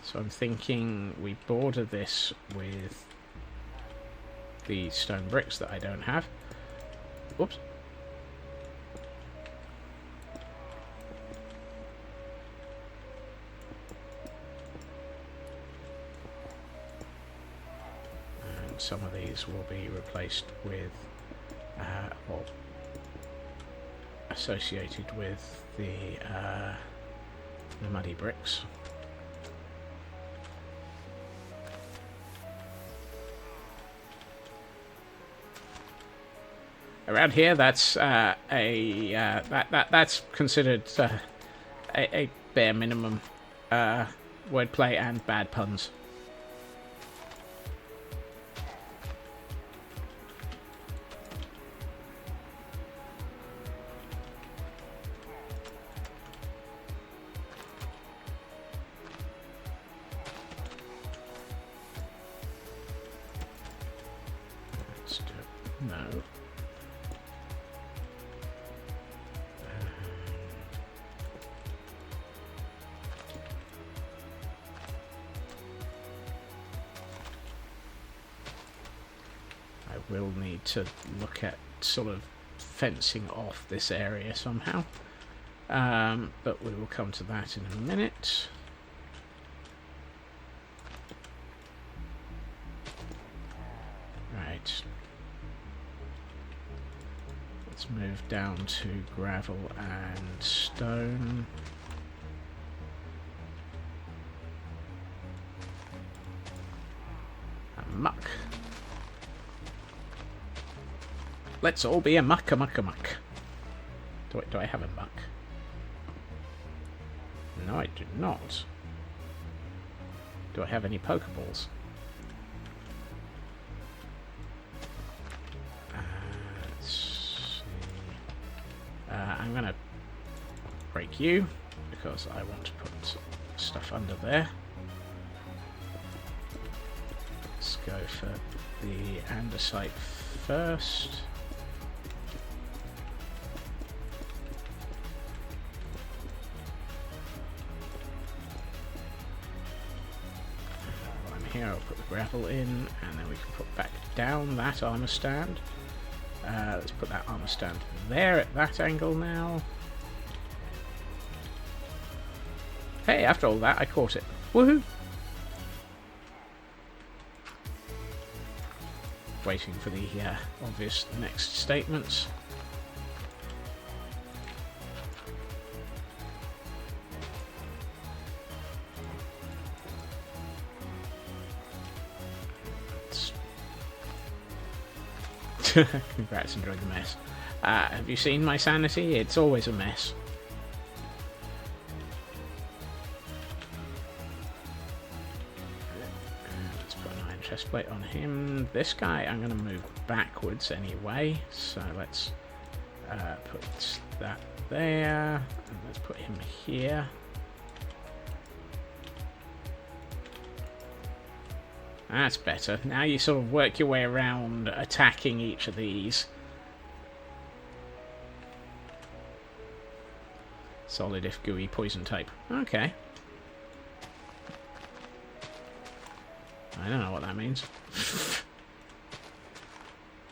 Speaker 1: So I'm thinking we border this with the stone bricks that I don't have. Whoops. And some of these will be replaced with, or associated with the muddy bricks. Around here, that's that's considered a bare minimum wordplay and bad puns. Let's do it. No. We'll need to look at sort of fencing off this area somehow, but we will come to that in a minute. Right, let's move down to gravel and stone. And muck. Let's all be a muck. Do I have a muck? No, I do not. Do I have any Pokeballs? Let's see. I'm gonna break you because I want to put stuff under there. Let's go for the andesite first. Here I'll put the gravel in, and then we can put back down that armor stand. Let's put that armor stand there at that angle now. Hey, after all that, I caught it. Woohoo! Waiting for the obvious next statements. Congrats, enjoyed the mess. Have you seen my sanity? It's always a mess. Let's put an iron chestplate on him. This guy I'm going to move backwards anyway, so let's put that there, and let's put him here. That's better. Now you sort of work your way around attacking each of these. Solid if gooey, poison type. Okay. I don't know what that means.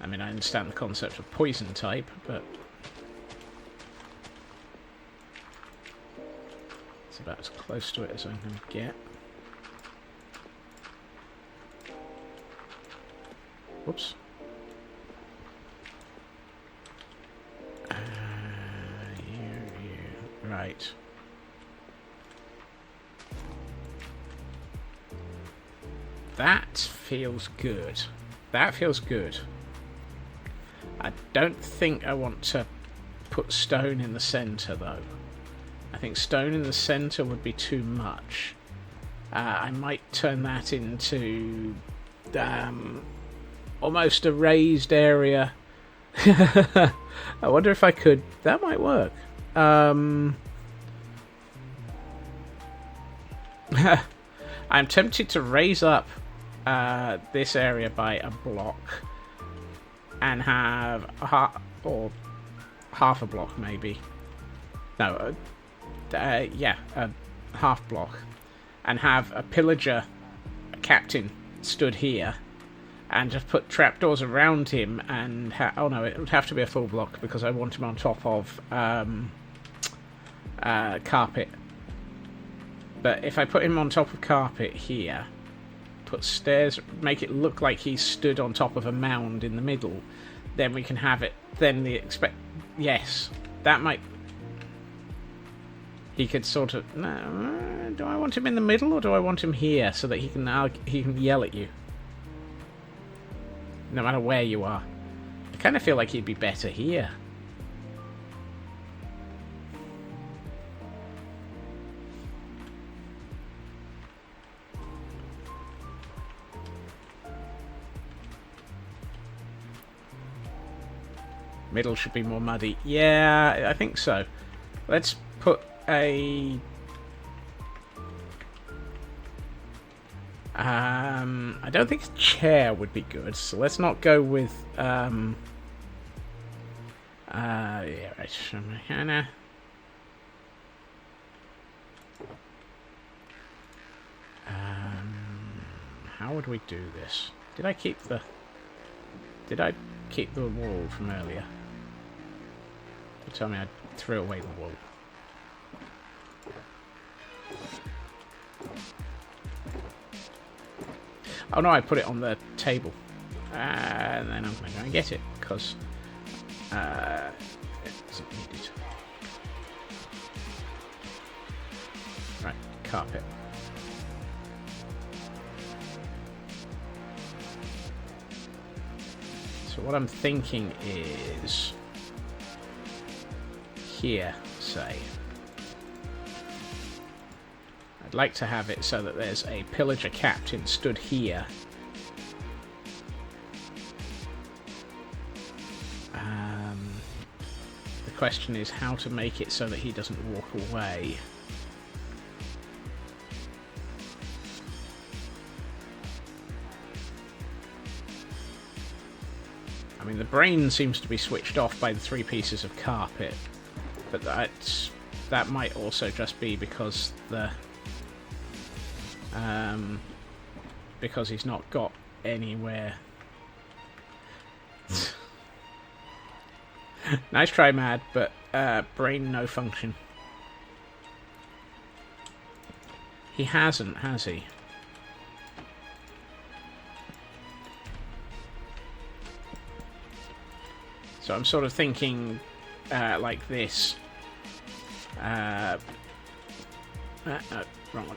Speaker 1: I mean, I understand the concept of poison type, but it's about as close to it as I'm going to get. Whoops. You. Right. That feels good. That feels good. I don't think I want to put stone in the centre, though. I think stone in the centre would be too much. I might turn that into almost a raised area. I wonder if I could. That might work. I'm tempted to raise up this area by a block and have half a block, maybe. No, yeah, a half block, and have a pillager captain stood here, and just put trapdoors around him. And oh no, it would have to be a full block because I want him on top of carpet. But if I put him on top of carpet here, put stairs, make it look like he's stood on top of a mound in the middle, then we can have it. Then yes, that might. He could sort of. No, do I want him in the middle or do I want him here so that he can yell at you, no matter where you are? I kind of feel like he'd be better here. Middle should be more muddy. Yeah, I think so. Let's put a... I don't think a chair would be good, so let's not go with... yeah, right. Hannah. How would we do this? Did I keep the wall from earlier? You tell me I threw away the wall. Oh no, I put it on the table. And then I'm going to go and get it, because it isn't needed. Right, carpet. So what I'm thinking is... here, say. I'd like to have it so that there's a pillager captain stood here. The question is how to make it so that he doesn't walk away. I mean, the brain seems to be switched off by the 3 pieces of carpet, but that might also just be because because he's not got anywhere. Nice try, Mad, but brain no function. He hasn't, has he? So I'm sort of thinking like this. No, wrong one.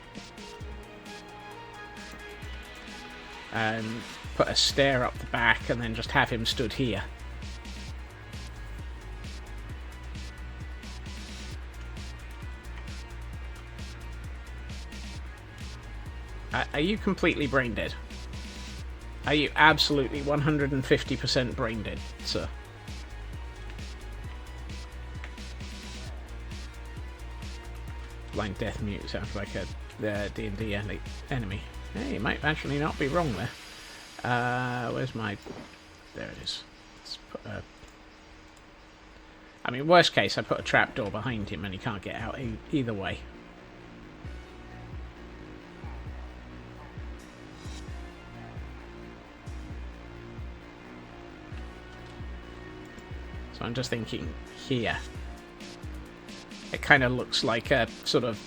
Speaker 1: Put a stair up the back and then just have him stood here. Are you completely brain dead? Are you absolutely 150% brain dead, sir? Blind Death Mute sounds like a D&D enemy. Hey, you might actually not be wrong there. Where's my... There it is. Let's put a... I mean, worst case, I put a trapdoor behind him and he can't get out either way. So I'm just thinking here. It kind of looks like a sort of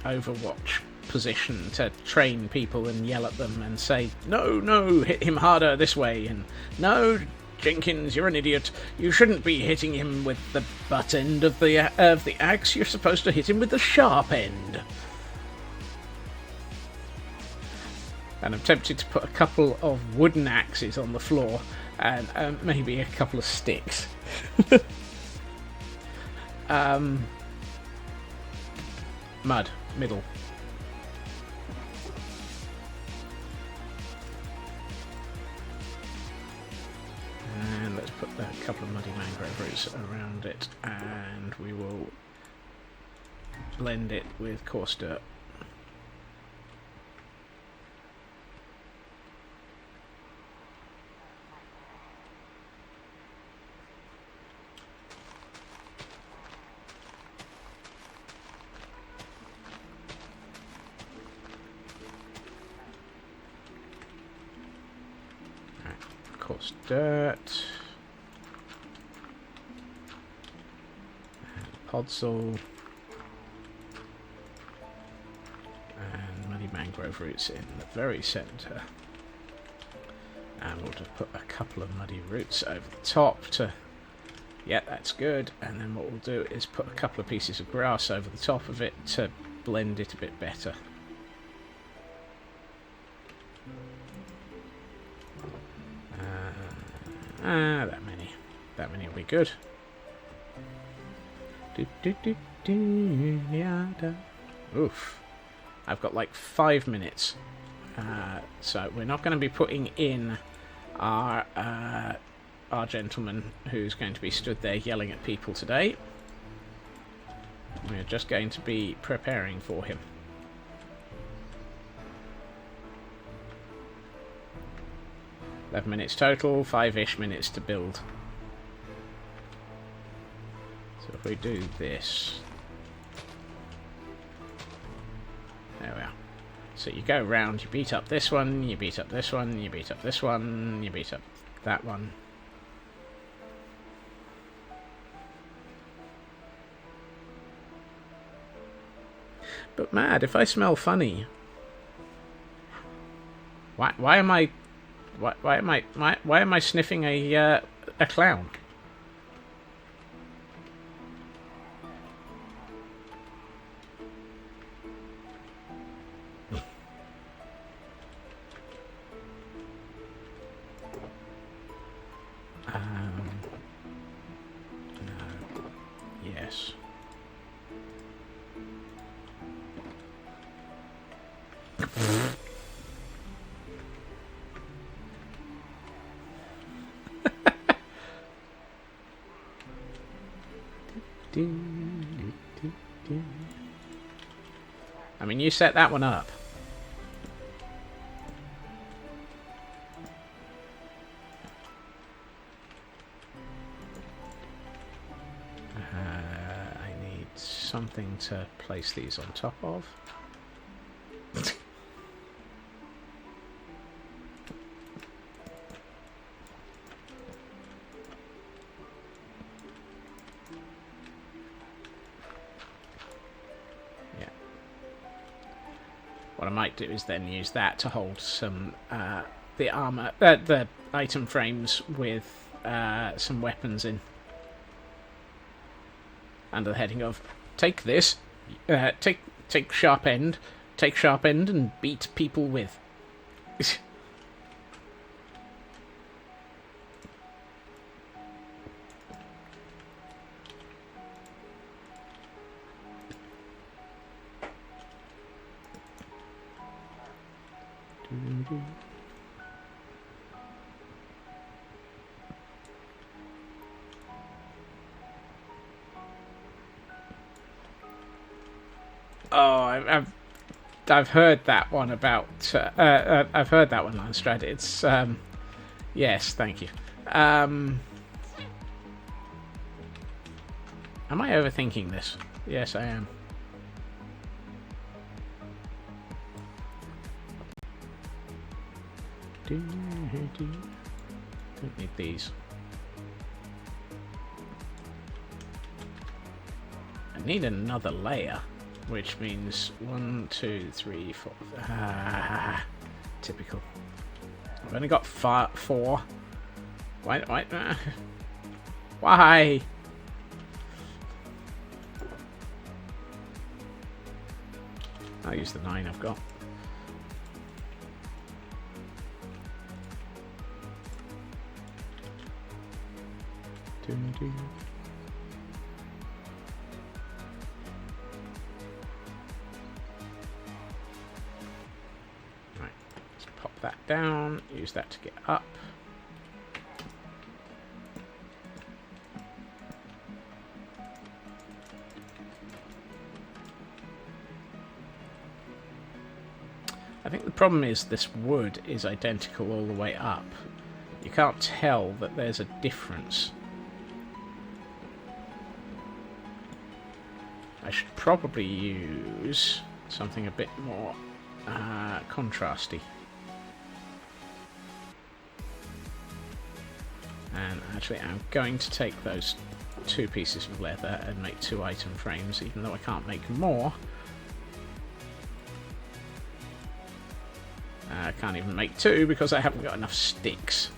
Speaker 1: Overwatch position to train people and yell at them and say, no, no, hit him harder this way, and no, Jenkins, you're an idiot. You shouldn't be hitting him with the butt end of the axe. You're supposed to hit him with the sharp end. And I'm tempted to put a couple of wooden axes on the floor and maybe a couple of sticks. Mud, middle. And let's put a couple of muddy mangrove roots around it, and we will blend it with coarse dirt. Coarse dirt, and podzol, and muddy mangrove roots in the very centre. And we'll just put a couple of muddy roots over the top to, yeah, that's good. And then what we'll do is put a couple of pieces of grass over the top of it to blend it a bit better. That many will be good. Oof. I've got like 5 minutes. So we're not going to be putting in our gentleman who's going to be stood there yelling at people today. We're just going to be preparing for him. Minutes total, 5-ish minutes to build. So if we do this, there we are. So you go round, you beat up this one, you beat up this one, you beat up this one, you beat up that one. But mad, if I smell funny, why am I sniffing a clown? No. Yes. I mean, you set that one up. I need something to place these on top of. What I might do is then use that to hold some the armor, the item frames with some weapons in, under the heading of take this, take sharp end and beat people with. Oh, I've heard that one about. I've heard that one, Landstrad. It's yes, thank you. Am I overthinking this? Yes, I am. Don't need these. I need another layer, which means 1, 2, 3, 4. Typical. I've only got 4. Why? Why? I'll use the 9 I've got. Right, let's pop that down, use that to get up. I think the problem is this wood is identical all the way up. You can't tell that there's a difference. I should probably use something a bit more contrasty. And actually I'm going to take those 2 pieces of leather and make 2 item frames, even though I can't make more. I can't even make 2 because I haven't got enough sticks.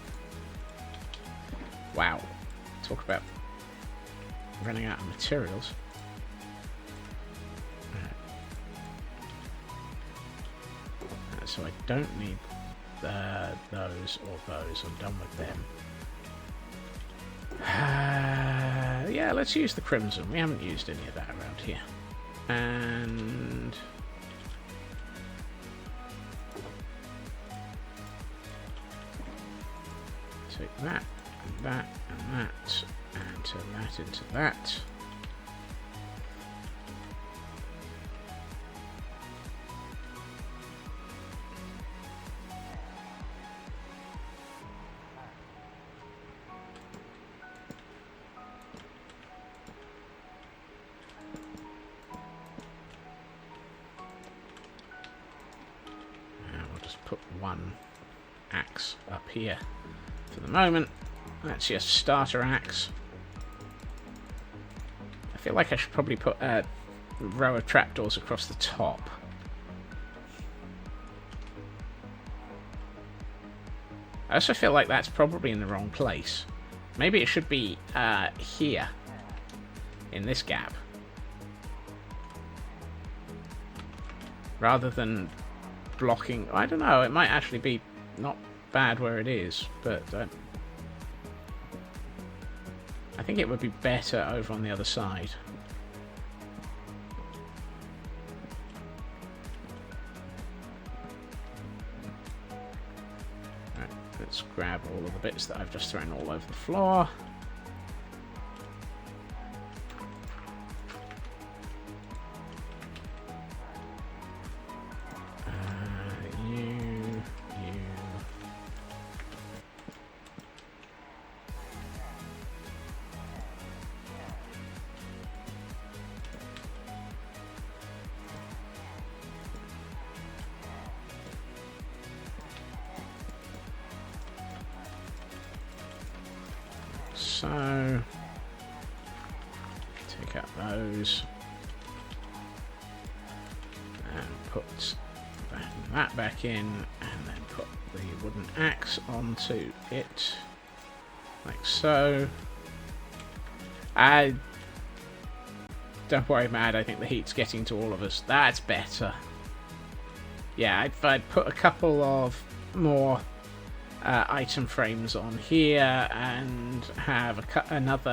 Speaker 1: Wow. Talk about running out of materials. So I don't need those or those. I'm done with them. Yeah, let's use the crimson. We haven't used any of that around here. And take that, and that, and that, and turn that into that. Put 1 axe up here for the moment. That's your starter axe. I feel like I should probably put a row of trapdoors across the top. I also feel like that's probably in the wrong place. Maybe it should be here, in this gap, rather than blocking. I don't know, it might actually be not bad where it is, but I think it would be better over on the other side. Right, let's grab all of the bits that I've just thrown all over the floor. So, take out those and put that back in, and then put the wooden axe onto it, like so. Don't worry, Mad, I think the heat's getting to all of us. That's better. Yeah, if I'd put a couple of more item frames on here and have have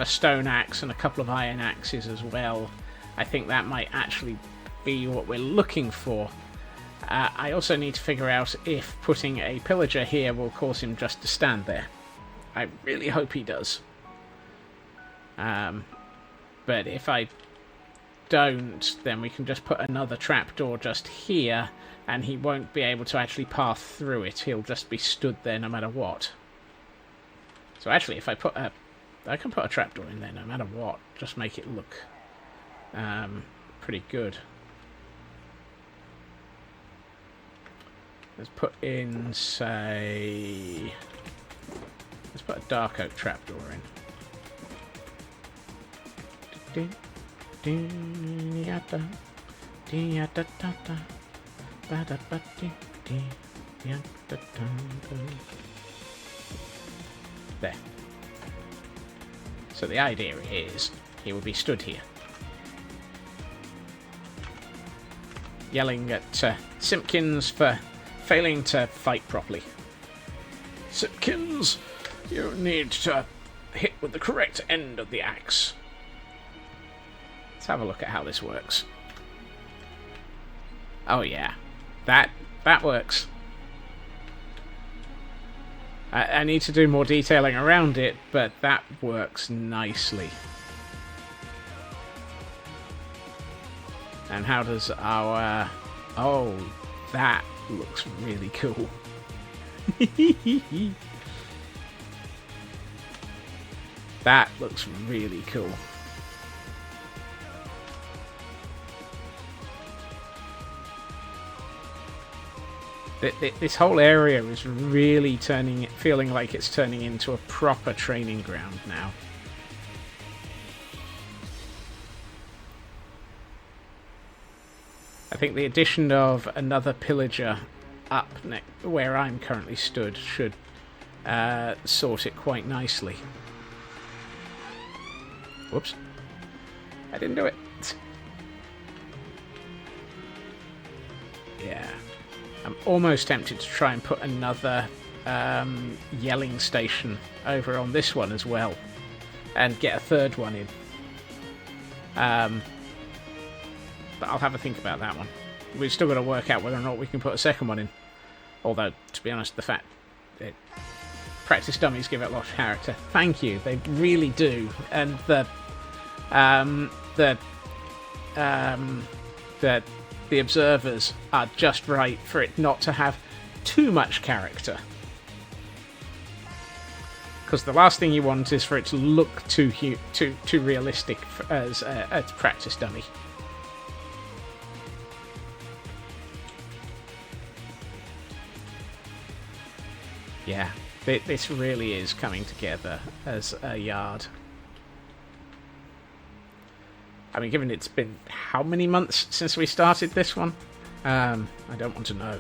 Speaker 1: a stone axe and a couple of iron axes as well, I think that might actually be what we're looking for. I also need to figure out if putting a pillager here will cause him just to stand there. I really hope he does. But if I don't, then we can just put another trapdoor just here, and he won't be able to actually pass through it. He'll just be stood there no matter what. So actually, if I put a I can put a trapdoor in there no matter what. Just make it look pretty good. Let's put in, say... Let's put a dark oak trapdoor in. There. So the idea is, he will be stood here, yelling at Simpkins for failing to fight properly. Simpkins, you need to hit with the correct end of the axe. Let's have a look at how this works. Oh yeah, that works. I need to do more detailing around it, but that works nicely. And how does our... oh, that looks really cool. That looks really cool. This whole area is really feeling like it's turning into a proper training ground now. I think the addition of another pillager up where I'm currently stood should sort it quite nicely. Whoops. I didn't do it. Yeah. I'm almost tempted to try and put another yelling station over on this one as well. And get a third one in. But I'll have a think about that one. We've still got to work out whether or not we can put a second one in. Although, to be honest, the fact that practice dummies give it a lot of character. Thank you, they really do. And the observers are just right for it not to have too much character. Because the last thing you want is for it to look too realistic as a practice dummy. Yeah, this really is coming together as a yard. I mean, given it's been how many months since we started this one? I don't want to know.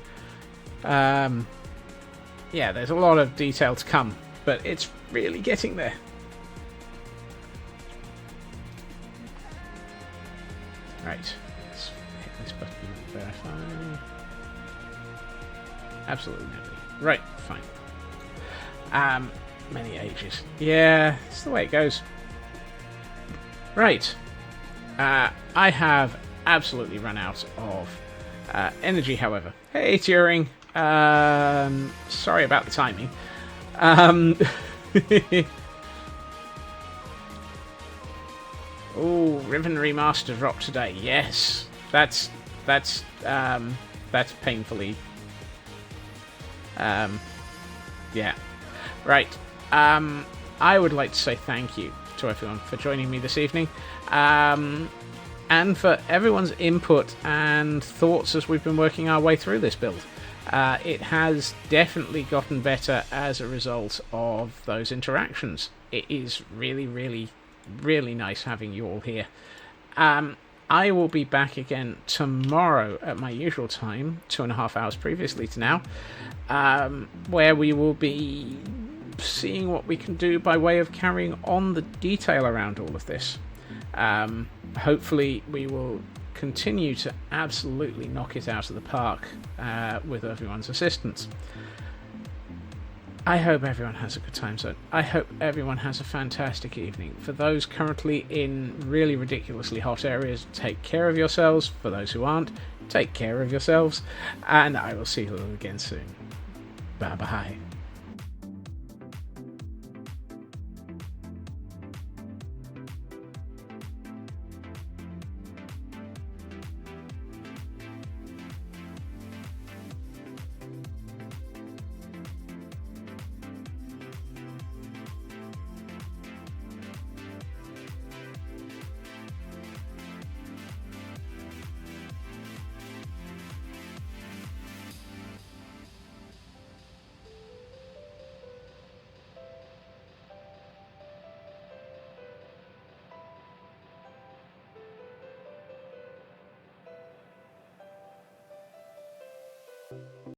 Speaker 1: Yeah, there's a lot of detail to come, but it's really getting there. Right, let's hit this button, verify. Absolutely nobody. Right, fine. Many ages. Yeah, it's the way it goes. Right. I have absolutely run out of energy, however. Hey, Turing. Sorry about the timing. Oh, Riven Remaster dropped today. Yes, that's painfully. Yeah. Right. I would like to say thank you to everyone for joining me this evening. And for everyone's input and thoughts as we've been working our way through this build. It has definitely gotten better as a result of those interactions. It is really, really, really nice having you all here. I will be back again tomorrow at my usual time, 2.5 hours previously to now, where we will be seeing what we can do by way of carrying on the detail around all of this. Hopefully we will continue to absolutely knock it out of the park with everyone's assistance. I hope everyone has a good time zone. I hope everyone has a fantastic evening. For those currently in really ridiculously hot areas, take care of yourselves. For those who aren't, take care of yourselves. And I will see you all again soon. Bye bye.